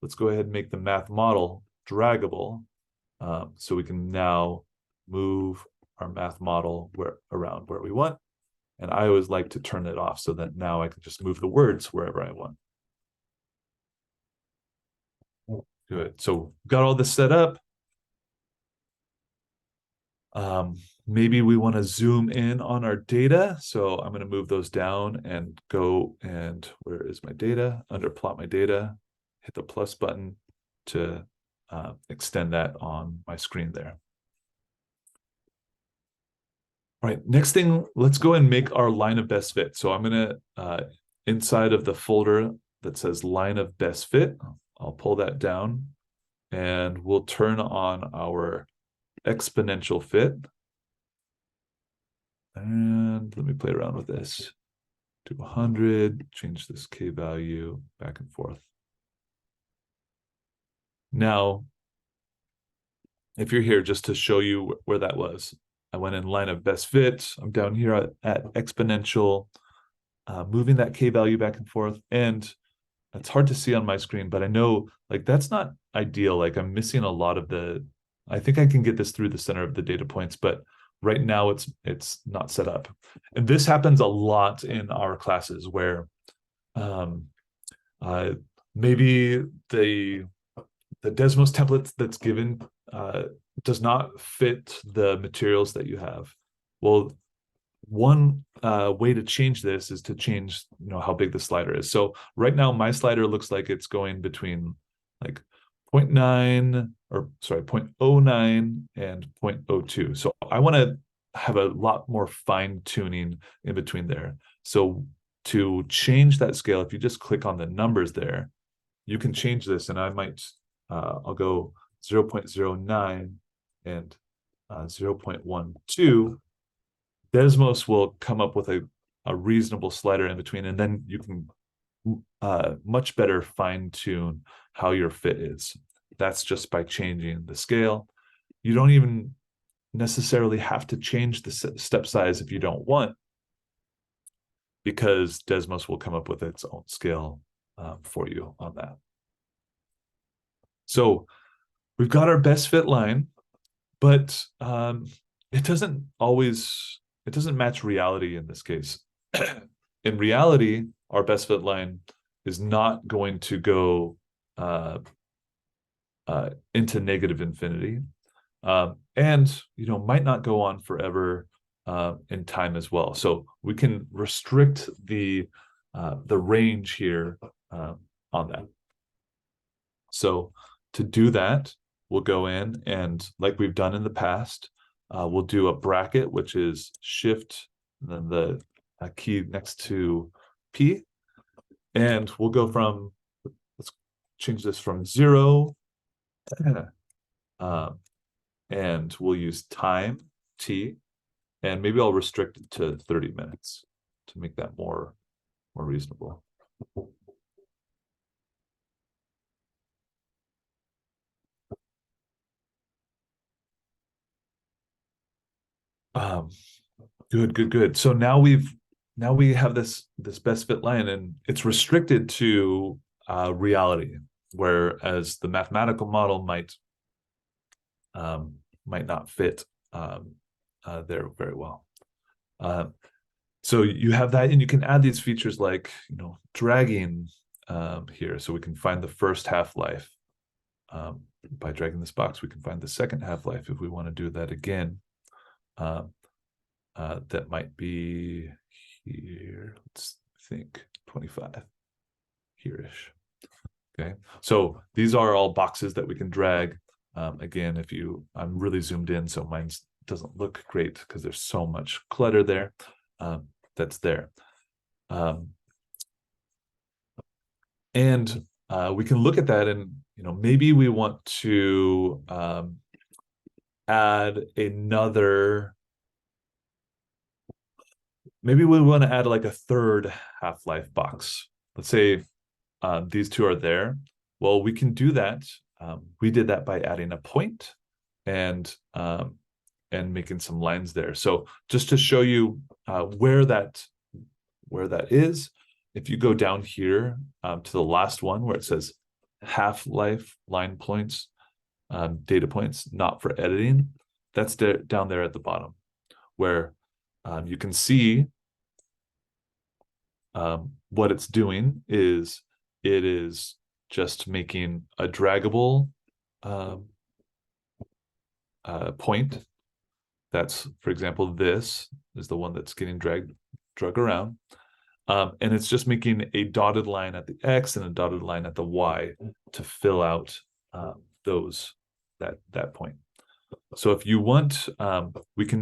Let's go ahead and make the math model draggable. So we can now move our math model around where we want. And I always like to turn it off so that now I can just move the words wherever I want. Good. So got all this set up. Maybe we want to zoom in on our data. So I'm going to move those down and go, and where is my data? Under plot my data, hit the plus button to extend that on my screen there. All right, next thing, let's go and make our line of best fit. So I'm going to, inside of the folder that says line of best fit, I'll pull that down and we'll turn on our exponential fit. And let me play around with this. Do 100, change this K value back and forth. Now, if you're here, just to show you where that was, I went in line of best fit. I'm down here at exponential, moving that K value back and forth. And it's hard to see on my screen, but I know like that's not ideal. Like I'm missing a lot of I think I can get this through the center of the data points, but right now it's not set up. And this happens a lot in our classes where maybe the Desmos template that's given does not fit the materials that you have. Well, one way to change this is to change, how big the slider is. So right now my slider looks like it's going between like 0.9 or sorry 0.09 and 0.02. So I want to have a lot more fine tuning in between there. So to change that scale, if you just click on the numbers there, you can change this, and I might I'll go 0.09 and 0.12. Desmos will come up with a reasonable slider in between, and then you can much better fine tune how your fit is. That's just by changing the scale. You don't even necessarily have to change the step size if you don't want, because Desmos will come up with its own scale for you on that. So we've got our best fit line, but it doesn't match reality in this case. In reality, our best fit line is not going to go into negative infinity, and might not go on forever in time as well. So we can restrict the range here on that. So to do that, we'll go in and, like we've done in the past, we'll do a bracket, which is shift and then the key next to P, and we'll go from, let's change this from 0, and we'll use time, T, and maybe I'll restrict it to 30 minutes to make that more reasonable. Good. So now we have this best fit line, and it's restricted to reality, whereas the mathematical model might not fit there very well. So you have that, and you can add these features like dragging here, so we can find the first half-life. By dragging this box, we can find the second half-life if we want to do that again. That might be here, let's think 25 here-ish. Okay, so these are all boxes that we can drag. Again, I'm really zoomed in, so mine doesn't look great because there's so much clutter there. That's there. And we can look at that, and maybe we want to add another. Maybe we want to add like a third half-life box. Let's say these two are there. Well, we can do that. We did that by adding a point and making some lines there. So just to show you where that is, if you go down here to the last one where it says half-life line points, data points, not for editing. That's down there at the bottom, where you can see what it's doing is it is just making a draggable point. That's, for example, this is the one that's getting drug around. And it's just making a dotted line at the X and a dotted line at the Y to fill out that point. So if you want, we can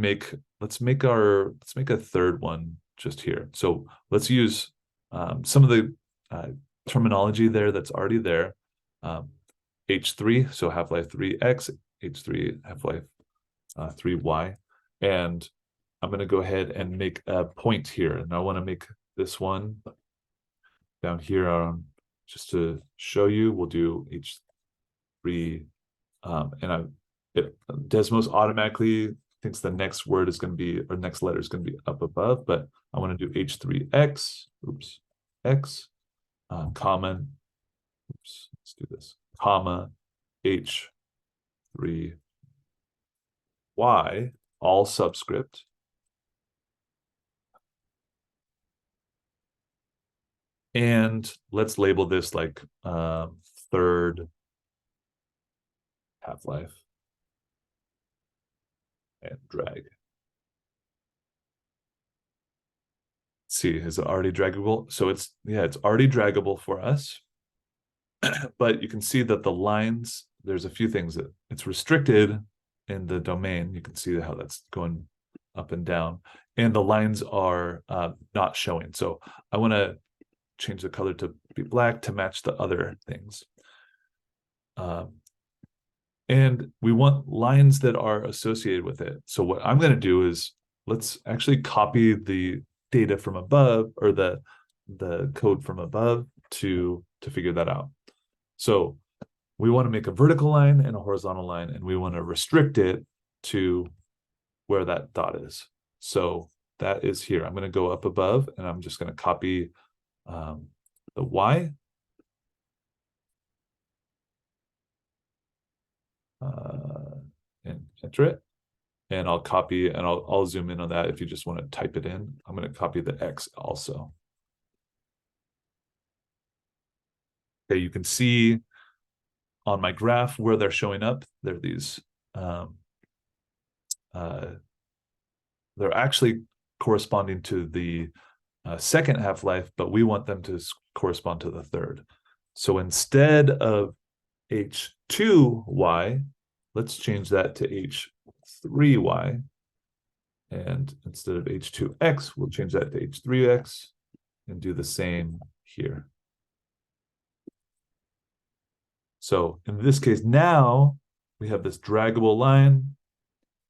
let's make a third one just here. So let's use some of the terminology there that's already there. H3, so half-life 3X, H3, half-life 3Y. And I'm going to go ahead and make a point here. And I want to make this one down here just to show you. We'll do H3. And Desmos automatically thinks the next word is going to be, or next letter is going to be up above, but I want to do H3X, X, comma, let's do this, comma, H3Y, all subscript. And let's label this like third half-life and drag. See, is it already draggable? So it's already draggable for us. But you can see that the lines, there's a few things that it's restricted in the domain. You can see how that's going up and down. And the lines are not showing. So I want to change the color to be black to match the other things. And we want lines that are associated with it. So what I'm going to do is let's actually copy the data from above, or the code from above to figure that out. So we want to make a vertical line and a horizontal line, and we want to restrict it to where that dot is. So that is here. I'm going to go up above, and I'm just going to copy the Y. And enter it. And I'll copy, and I'll zoom in on that if you just want to type it in. I'm going to copy the X also. Okay, you can see on my graph where they're showing up. They're these, they're actually corresponding to the second half-life, but we want them to correspond to the third. So instead of H2Y, let's change that to H3Y. And instead of H2X, we'll change that to H3X and do the same here. So in this case, now we have this draggable line.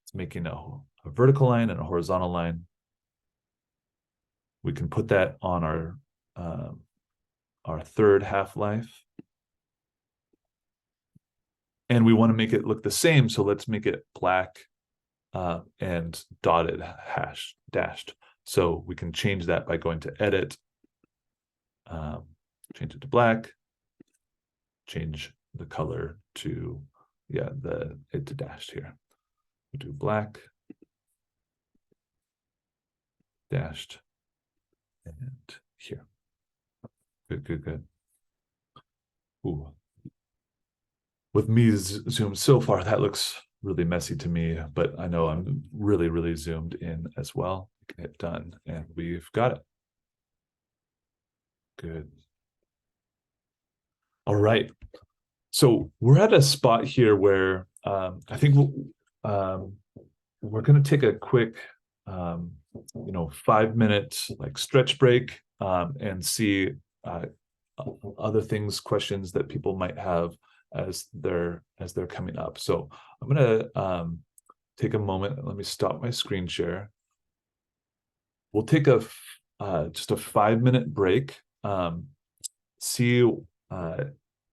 It's making a vertical line and a horizontal line. We can put that on our third half-life. And we want to make it look the same, so let's make it black and dotted, dashed. So we can change that by going to edit, change it to black, change the color to, to dashed here. We'll do black, dashed, and here. Good. Ooh. With me zoomed so far, that looks really messy to me, but I know I'm really zoomed in as well. We can hit done, and we've got it. Good. All right. So we're at a spot here where I think we're going to take a quick, 5-minute stretch break and see other things, questions that people might have as they're coming up. So I'm going to take a moment. Let me stop my screen share. We'll take just a 5-minute break. See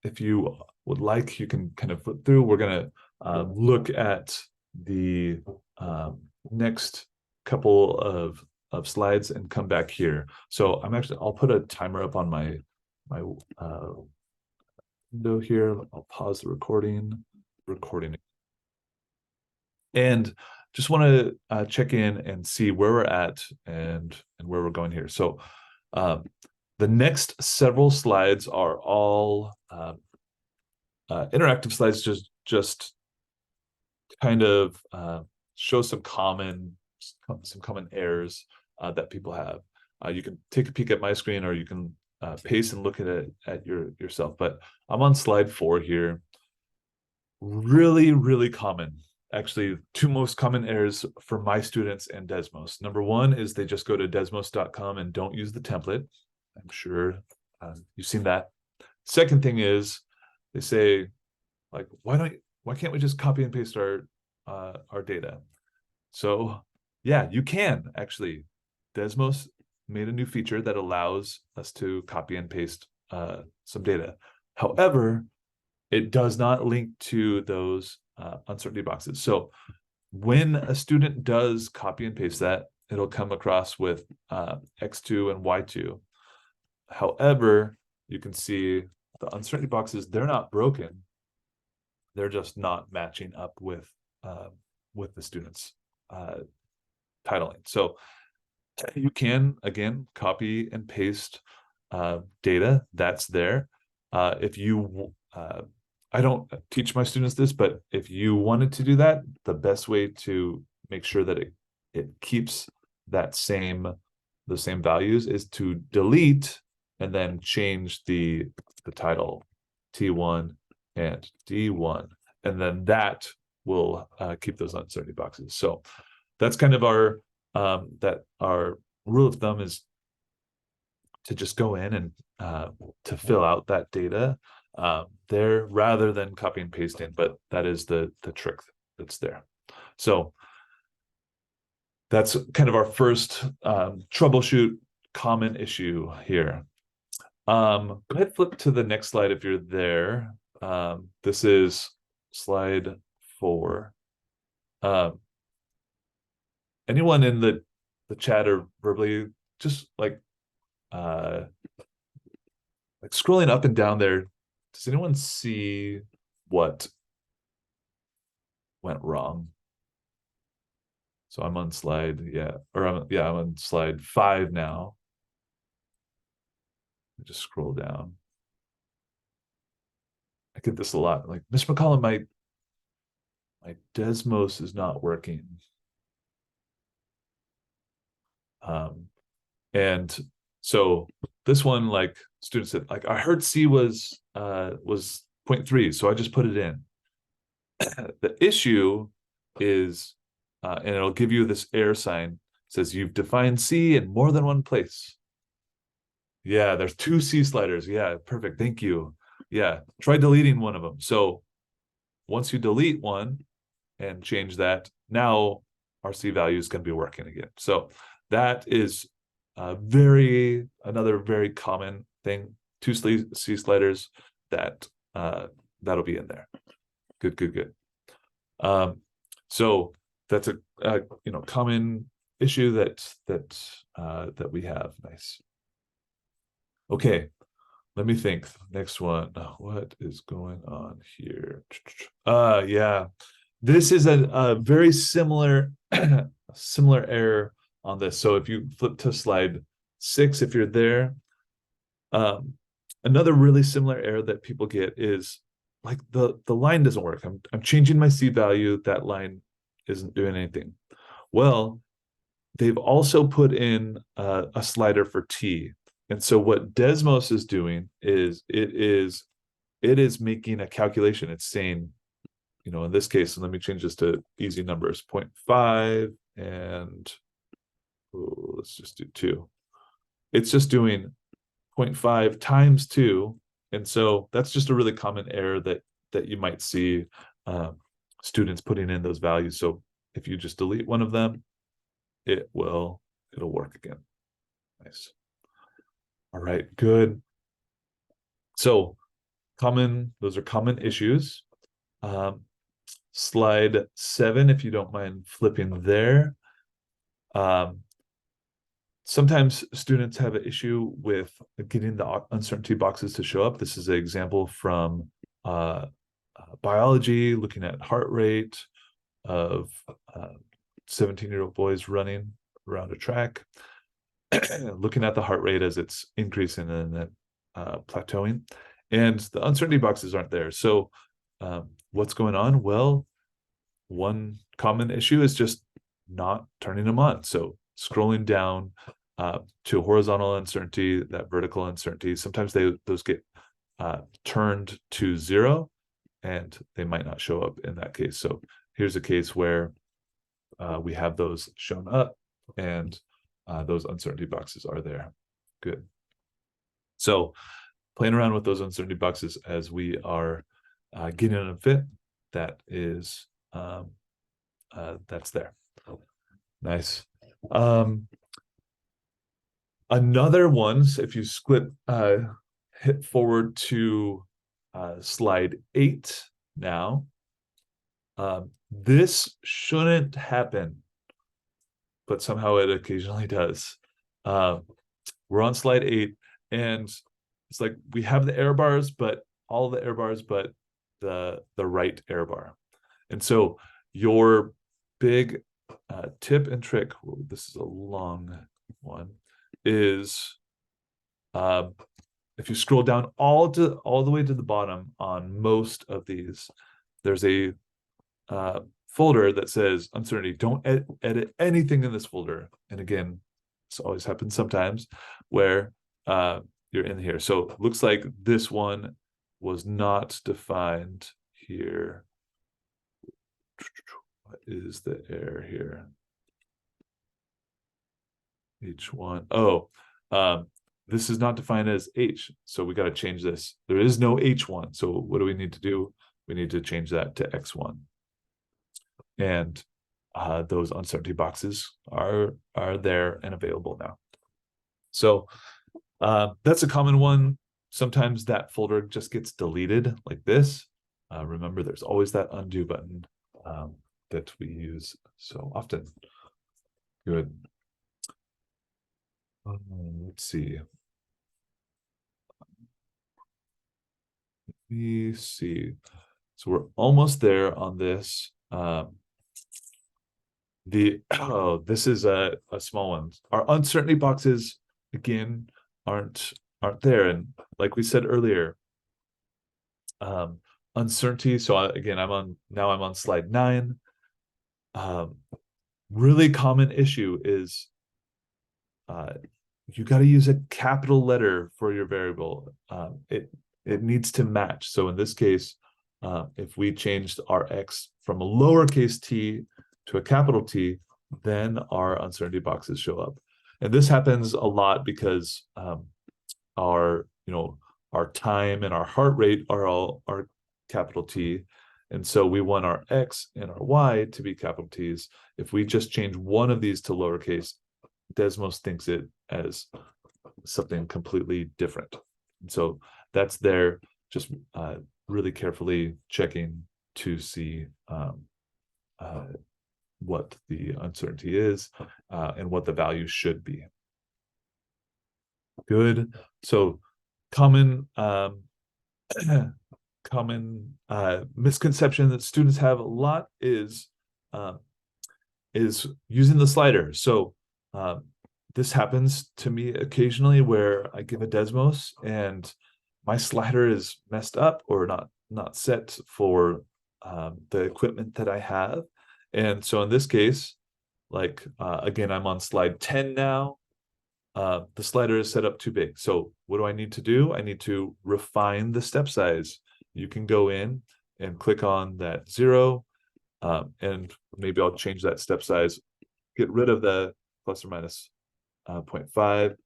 if you would like, you can kind of flip through. We're going to look at the next couple of slides and come back here. So I'll put a timer up on my window here. I'll pause the recording. recording. And just want to check in and see where we're at and where we're going here. So the next several slides are all interactive slides, just kind of show some common errors that people have. You can take a peek at my screen, or you can paste and look at it yourself. But I'm on slide 4 here. Really common. Actually, 2 most common errors for my students and Desmos. Number 1 is they just go to desmos.com and don't use the template. I'm sure you've seen that. Second thing is they say, like, why can't we just copy and paste our data? So yeah, you can actually. Desmos made a new feature that allows us to copy and paste some data. However, it does not link to those uncertainty boxes. So when a student does copy and paste that, it'll come across with X2 and Y2. However, you can see the uncertainty boxes, they're not broken. They're just not matching up with the students' titling. So you can, again, copy and paste data that's there. If you I don't teach my students this, but if you wanted to do that, the best way to make sure that it keeps those same values is to delete and then change the title T1 and D1, and then that will keep those uncertainty boxes. So that's kind of our rule of thumb, is to just go in and to fill out that data there rather than copy and pasting, but that is the trick that's there. So that's kind of our first troubleshoot common issue here. Go ahead, flip to the next slide if you're there. This is slide 4. Anyone in the chat or verbally, just like scrolling up and down there, does anyone see what went wrong? So I'm on slide, I'm on slide 5 now. Just scroll down. I get this a lot. Like, Mr. McCollum, my Desmos is not working. And so this one, like, students said, like, I heard C was 0.3, so I just put it in. The issue is, and it'll give you this error sign, it says you've defined C in more than one place. Yeah, there's 2 C sliders. Yeah, perfect. Thank you. Yeah, try deleting one of them. So once you delete one and change that, now our C value is going to be working again. So that is another very common thing. 2 C sliders that'll be in there. Good. So that's a common issue that we have. Nice. Okay, let me think. Next one. What is going on here? Yeah, this is a very similar error on this. So if you flip to slide 6, if you're there, another really similar error that people get is, like, the line doesn't work. I'm changing my C value. That line isn't doing anything. Well, they've also put in a slider for T. And so what Desmos is doing is it is making a calculation. It's saying, in this case, and let me change this to easy numbers, 0.5 and let's just do 2. It's just doing 0.5 times 2. And so that's just a really common error that you might see students putting in those values. So if you just delete one of them, it'll work again. Nice. All right, good. So those are common issues. Slide 7, if you don't mind flipping there. Sometimes students have an issue with getting the uncertainty boxes to show up. This is an example from biology, looking at heart rate of 17-year-old boys running around a track, looking at the heart rate as it's increasing and then plateauing, and the uncertainty boxes aren't there. So what's going on? Well, one common issue is just not turning them on. So scrolling down to horizontal uncertainty, that vertical uncertainty, sometimes those get turned to 0, and they might not show up in that case. So here's a case where we have those shown up, and those uncertainty boxes are there. Good. So playing around with those uncertainty boxes as we are getting them fit, that is that's there. Nice. Another one, so if you hit forward to slide 8 now, this shouldn't happen, but somehow it occasionally does. We're on slide 8, and it's like we have the error bars, but all the error bars, but the right error bar. And so your big tip and trick, this is a long one, is if you scroll down all the way to the bottom on most of these, there's a folder that says uncertainty. Don't edit anything in this folder. And again, this always happens sometimes where you're in here. So it looks like this one was not defined here. What is the error here? H1. Oh, this is not defined as H. So we got to change this. There is no H1. So what do we need to do? We need to change that to X1. And those uncertainty boxes are there and available now. So that's a common one. Sometimes that folder just gets deleted like this. Remember, there's always that undo button that we use so often. Good. Let's see. Let me see. So we're almost there on this. This is a small one. Our uncertainty boxes again aren't there, and like we said earlier, uncertainty. So again, I'm on slide 9. Really common issue is you got to use a capital letter for your variable. It needs to match. So in this case, if we changed our x from a lowercase t to a capital T, then our uncertainty boxes show up. And this happens a lot because our time and our heart rate are capital T. And so we want our X and our Y to be capital T's. If we just change one of these to lowercase, Desmos thinks it as something completely different. And so that's there, just really carefully checking to see what the uncertainty is and what the value should be. Good. So common misconception that students have a lot is using the slider. So this happens to me occasionally where I give a Desmos and my slider is messed up or not set for the equipment that I have. And so in this case, like again, I'm on slide 10 now. The slider is set up too big. So what do I need to do? I need to refine the step size. You can go in and click on that 0, and maybe I'll change that step size, get rid of the plus or minus 0.5,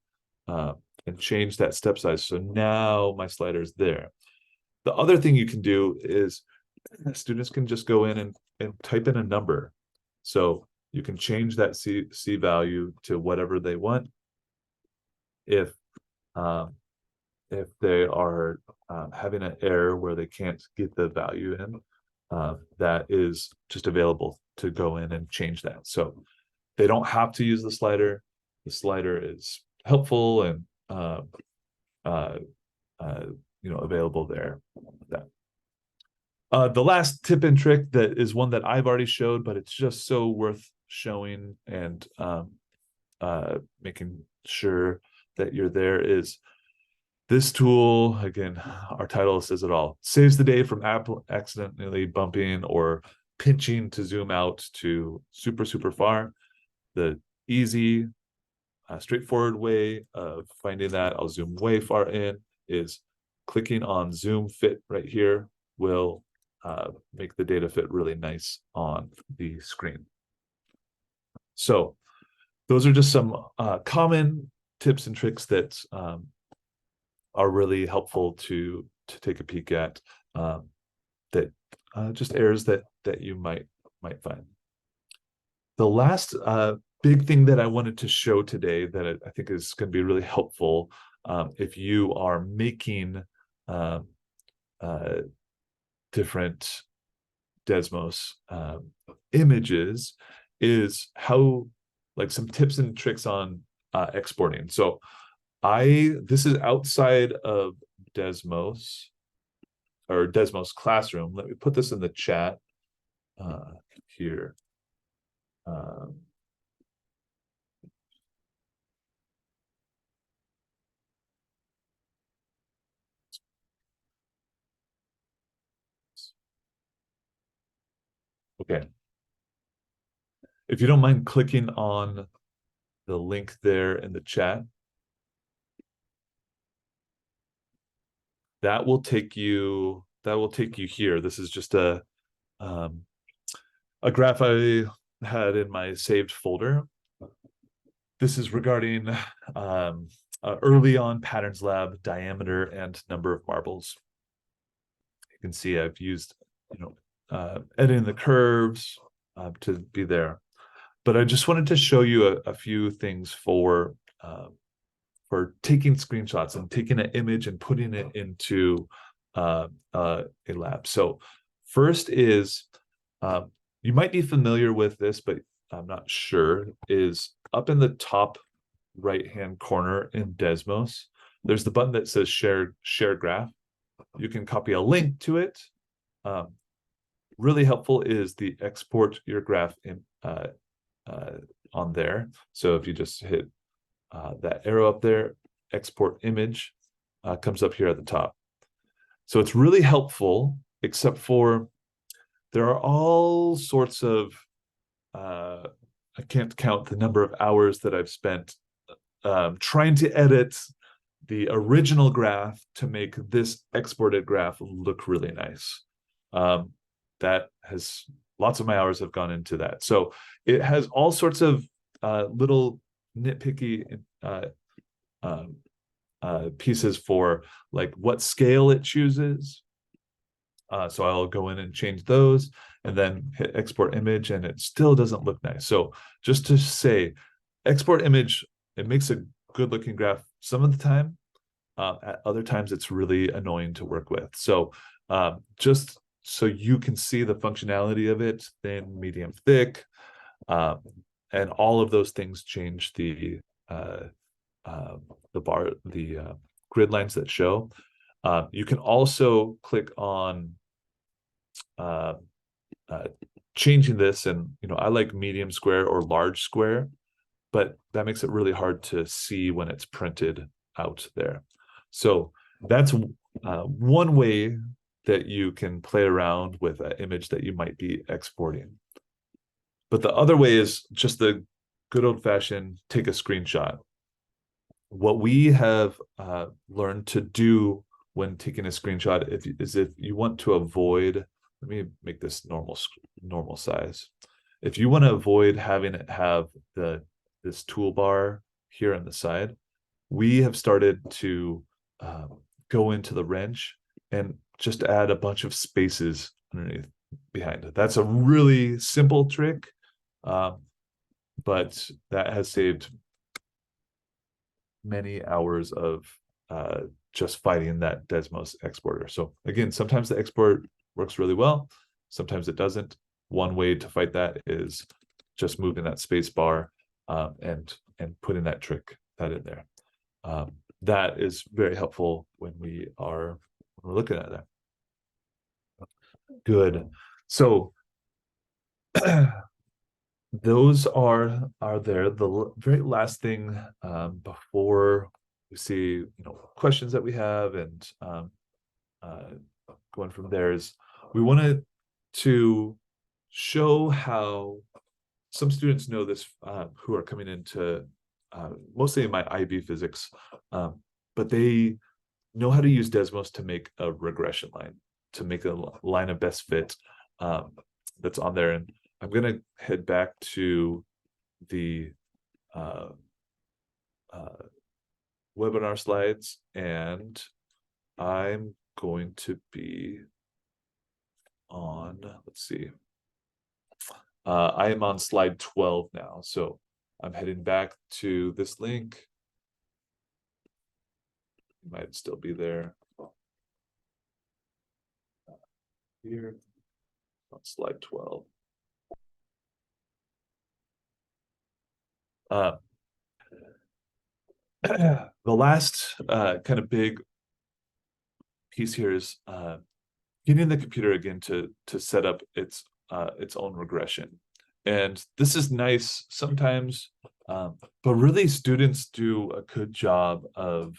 and change that step size. So now my slider is there. The other thing you can do is students can just go in and type in a number. So you can change that C value to whatever they want. If they are having an error where they can't get the value in, that is just available to go in and change that. So they don't have to use the slider. The slider is helpful and available there. The last tip and trick that is one that I've already showed, but it's just so worth showing and making sure that you're there is this tool. Again, our title says it all. Saves the day from accidentally bumping or pinching to zoom out to super, super far. The easy, straightforward way of finding that, I'll zoom way far in, is clicking on zoom fit right here will make the data fit really nice on the screen. So those are just some common tips and tricks that are really helpful to take a peek at, that just errors that you might find. The last big thing that I wanted to show today that I think is going to be really helpful if you are making different Desmos images is how, like, some tips and tricks on exporting. So this is outside of Desmos or Desmos Classroom. Let me put this in the chat here. Okay. If you don't mind clicking on the link there in the chat, that will take you here. This is just a graph I had in my saved folder. This is regarding early on patterns lab diameter and number of marbles. You can see I've used, editing the curves to be there. But I just wanted to show you a few things for taking screenshots and taking an image and putting it into a lab. So first is, you might be familiar with this, but I'm not sure, is up in the top right-hand corner in Desmos, there's the button that says share graph. You can copy a link to it. Really helpful is the export your graph in on there. So if you just hit that arrow up there, export image comes up here at the top. So it's really helpful, except for there are all sorts of, I can't count the number of hours that I've spent trying to edit the original graph to make this exported graph look really nice. That has, lots of my hours have gone into that. So it has all sorts of little nitpicky pieces for, like, what scale it chooses. So I'll go in and change those and then hit export image, and it still doesn't look nice. So just to say, export image, it makes a good looking graph some of the time. At other times, it's really annoying to work with. So just so you can see the functionality of it, thin, medium, thick, and all of those things change the grid lines that show. You can also click on changing this, and I like medium square or large square, but that makes it really hard to see when it's printed out there. So that's one way that you can play around with an image that you might be exporting. But the other way is just the good old-fashioned take a screenshot. What we have learned to do when taking a screenshot is if you want to avoid, let me make this normal size. If you want to avoid having it have this toolbar here on the side, we have started to go into the wrench and just add a bunch of spaces underneath behind it. That's a really simple trick, but that has saved many hours of just fighting that Desmos exporter. So again, sometimes the export works really well, sometimes it doesn't. One way to fight that is just moving that space bar and putting that trick in there. That is very helpful when we're looking at that. Good. So those are there. The very last thing before we see, questions that we have, and uh, going from there is we wanted to show how some students know this who are coming into mostly in my IB physics, but they know how to use Desmos to make a regression line, to make a line of best fit um, that's on there. And I'm going to head back to the uh, uh, webinar slides, and I'm going to be on, let's see, I am on slide 12 now. So I'm heading back to this link. It might still be there. Here on slide 12. The last kind of big piece here is getting the computer again to set up its own regression. And this is nice sometimes, but really students do a good job of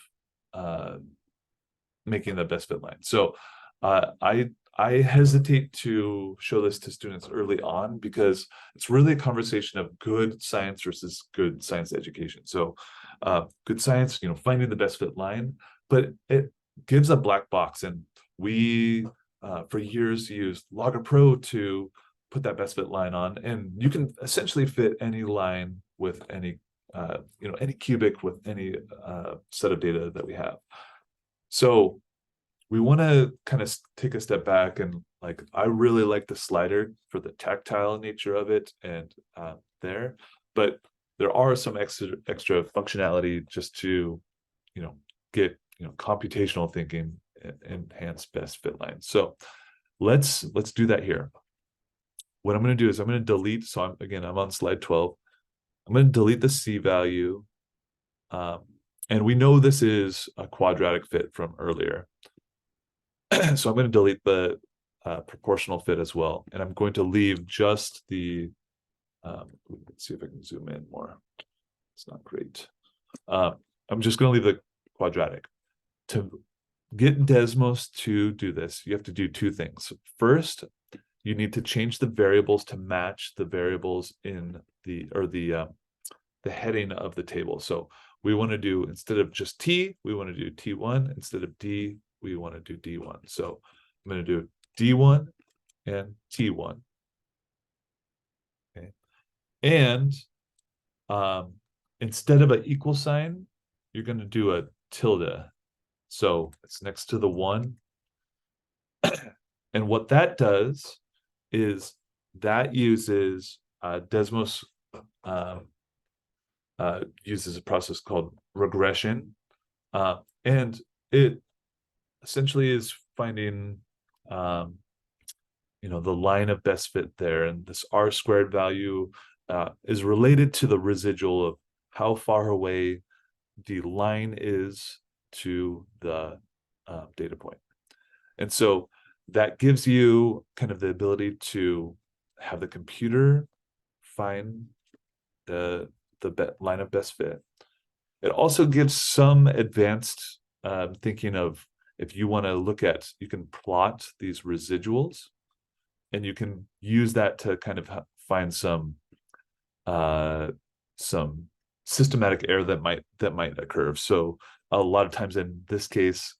making the best fit line. So I hesitate to show this to students early on because it's really a conversation of good science versus good science education. So good science, finding the best fit line, but it gives a black box. And we, for years, used Logger Pro to put that best fit line on. And you can essentially fit any line with any, any cubic with any set of data that we have. So we want to kind of take a step back, and I really like the slider for the tactile nature of it and there, but there are some extra functionality just to get computational thinking and enhance best fit lines. So let's do that here. What I'm going to do is I'm going to delete. So I'm on slide 12. I'm going to delete the C value. And we know this is a quadratic fit from earlier. So I'm going to delete the proportional fit as well. And I'm going to leave just the, let's see if I can zoom in more. It's not great. I'm just going to leave the quadratic. To get Desmos to do this, you have to do two things. First, you need to change the variables to match the variables in the heading of the table. So we want to do, instead of just T, we want to do T1. Instead of D, we want to do D1. So I'm going to do D1 and T1. Okay. And instead of an equal sign, you're going to do a tilde. So it's next to the 1. And what that does is that uses Desmos uses a process called regression. And it essentially is finding the line of best fit there, and this R squared value is related to the residual of how far away the line is to the data point. And so that gives you kind of the ability to have the computer find the line of best fit. It also gives some advanced thinking of, if you want to look at, you can plot these residuals, and you can use that to kind of find some systematic error that might occur. So a lot of times in this case,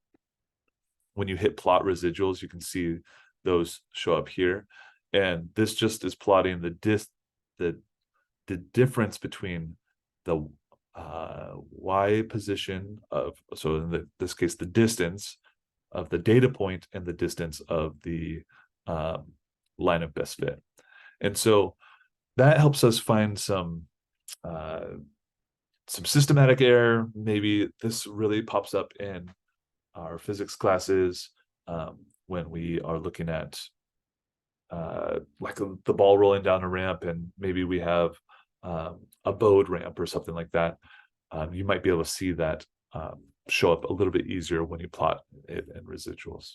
when you hit plot residuals, you can see those show up here, and this just is plotting the difference between the y position of, so in this case, the distance of the data point and the distance of the line of best fit. And so that helps us find some systematic error. Maybe this really pops up in our physics classes when we are looking at the ball rolling down a ramp, and maybe we have a bowed ramp or something like that. You might be able to see that show up a little bit easier when you plot it in residuals.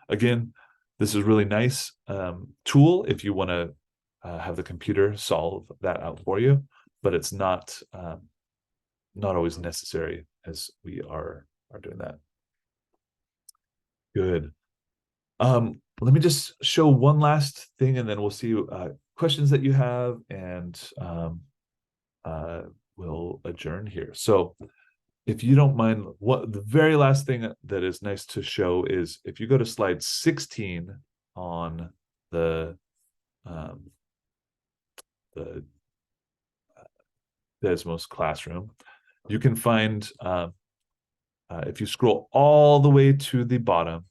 Again, This is really nice tool if you want to have the computer solve that out for you, but it's not always necessary as we are doing that. Good. Let me just show one last thing, and then we'll see questions that you have, and we'll adjourn here. So if you don't mind, what the very last thing that is nice to show is if you go to slide 16 on the Desmos classroom, you can find, if you scroll all the way to the bottom,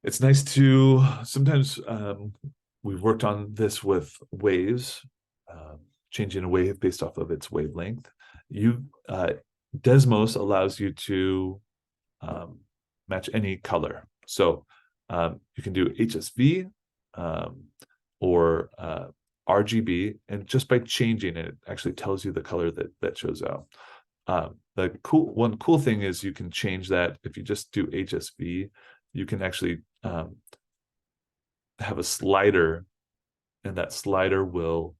it's nice to sometimes we've worked on this with waves, changing a wave based off of its wavelength. Desmos allows you to match any color. So you can do HSV or RGB, and just by changing it, it actually tells you the color that shows out. One cool thing is you can change that. If you just do HSV, you can actually have a slider, and that slider will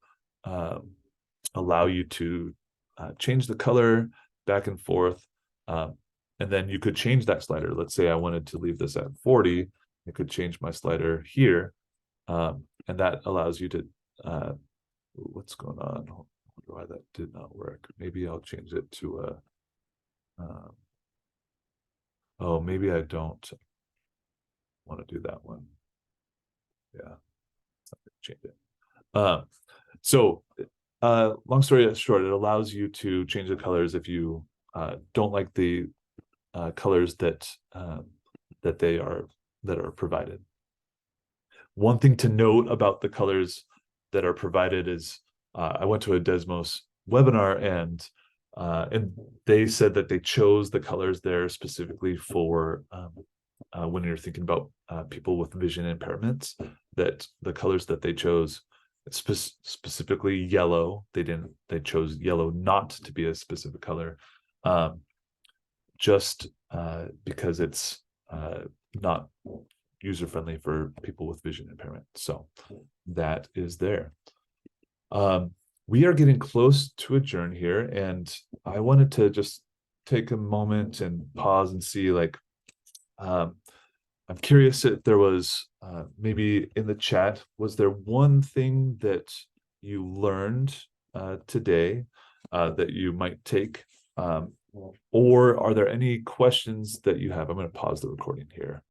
allow you to change the color back and forth. And then you could change that slider. Let's say I wanted to leave this at 40. I could change my slider here. And that allows you to, what's going on? I wonder why that did not work. Maybe I'll change it to oh, maybe I don't want to do that one. Yeah, change it. So long story short, it allows you to change the colors if you don't like the colors that are provided. One thing to note about the colors that are provided is I went to a Desmos webinar, and they said that they chose the colors there specifically for when you're thinking about people with vision impairments, that the colors that they chose, specifically yellow, they chose yellow not to be a specific color, just because it's not user-friendly for people with vision impairment. So that is there. We are getting close to adjourn here, and I wanted to just take a moment and pause and see, like, I'm curious if there was maybe in the chat, was there one thing that you learned today that you might take, or are there any questions that you have? I'm going to pause the recording here.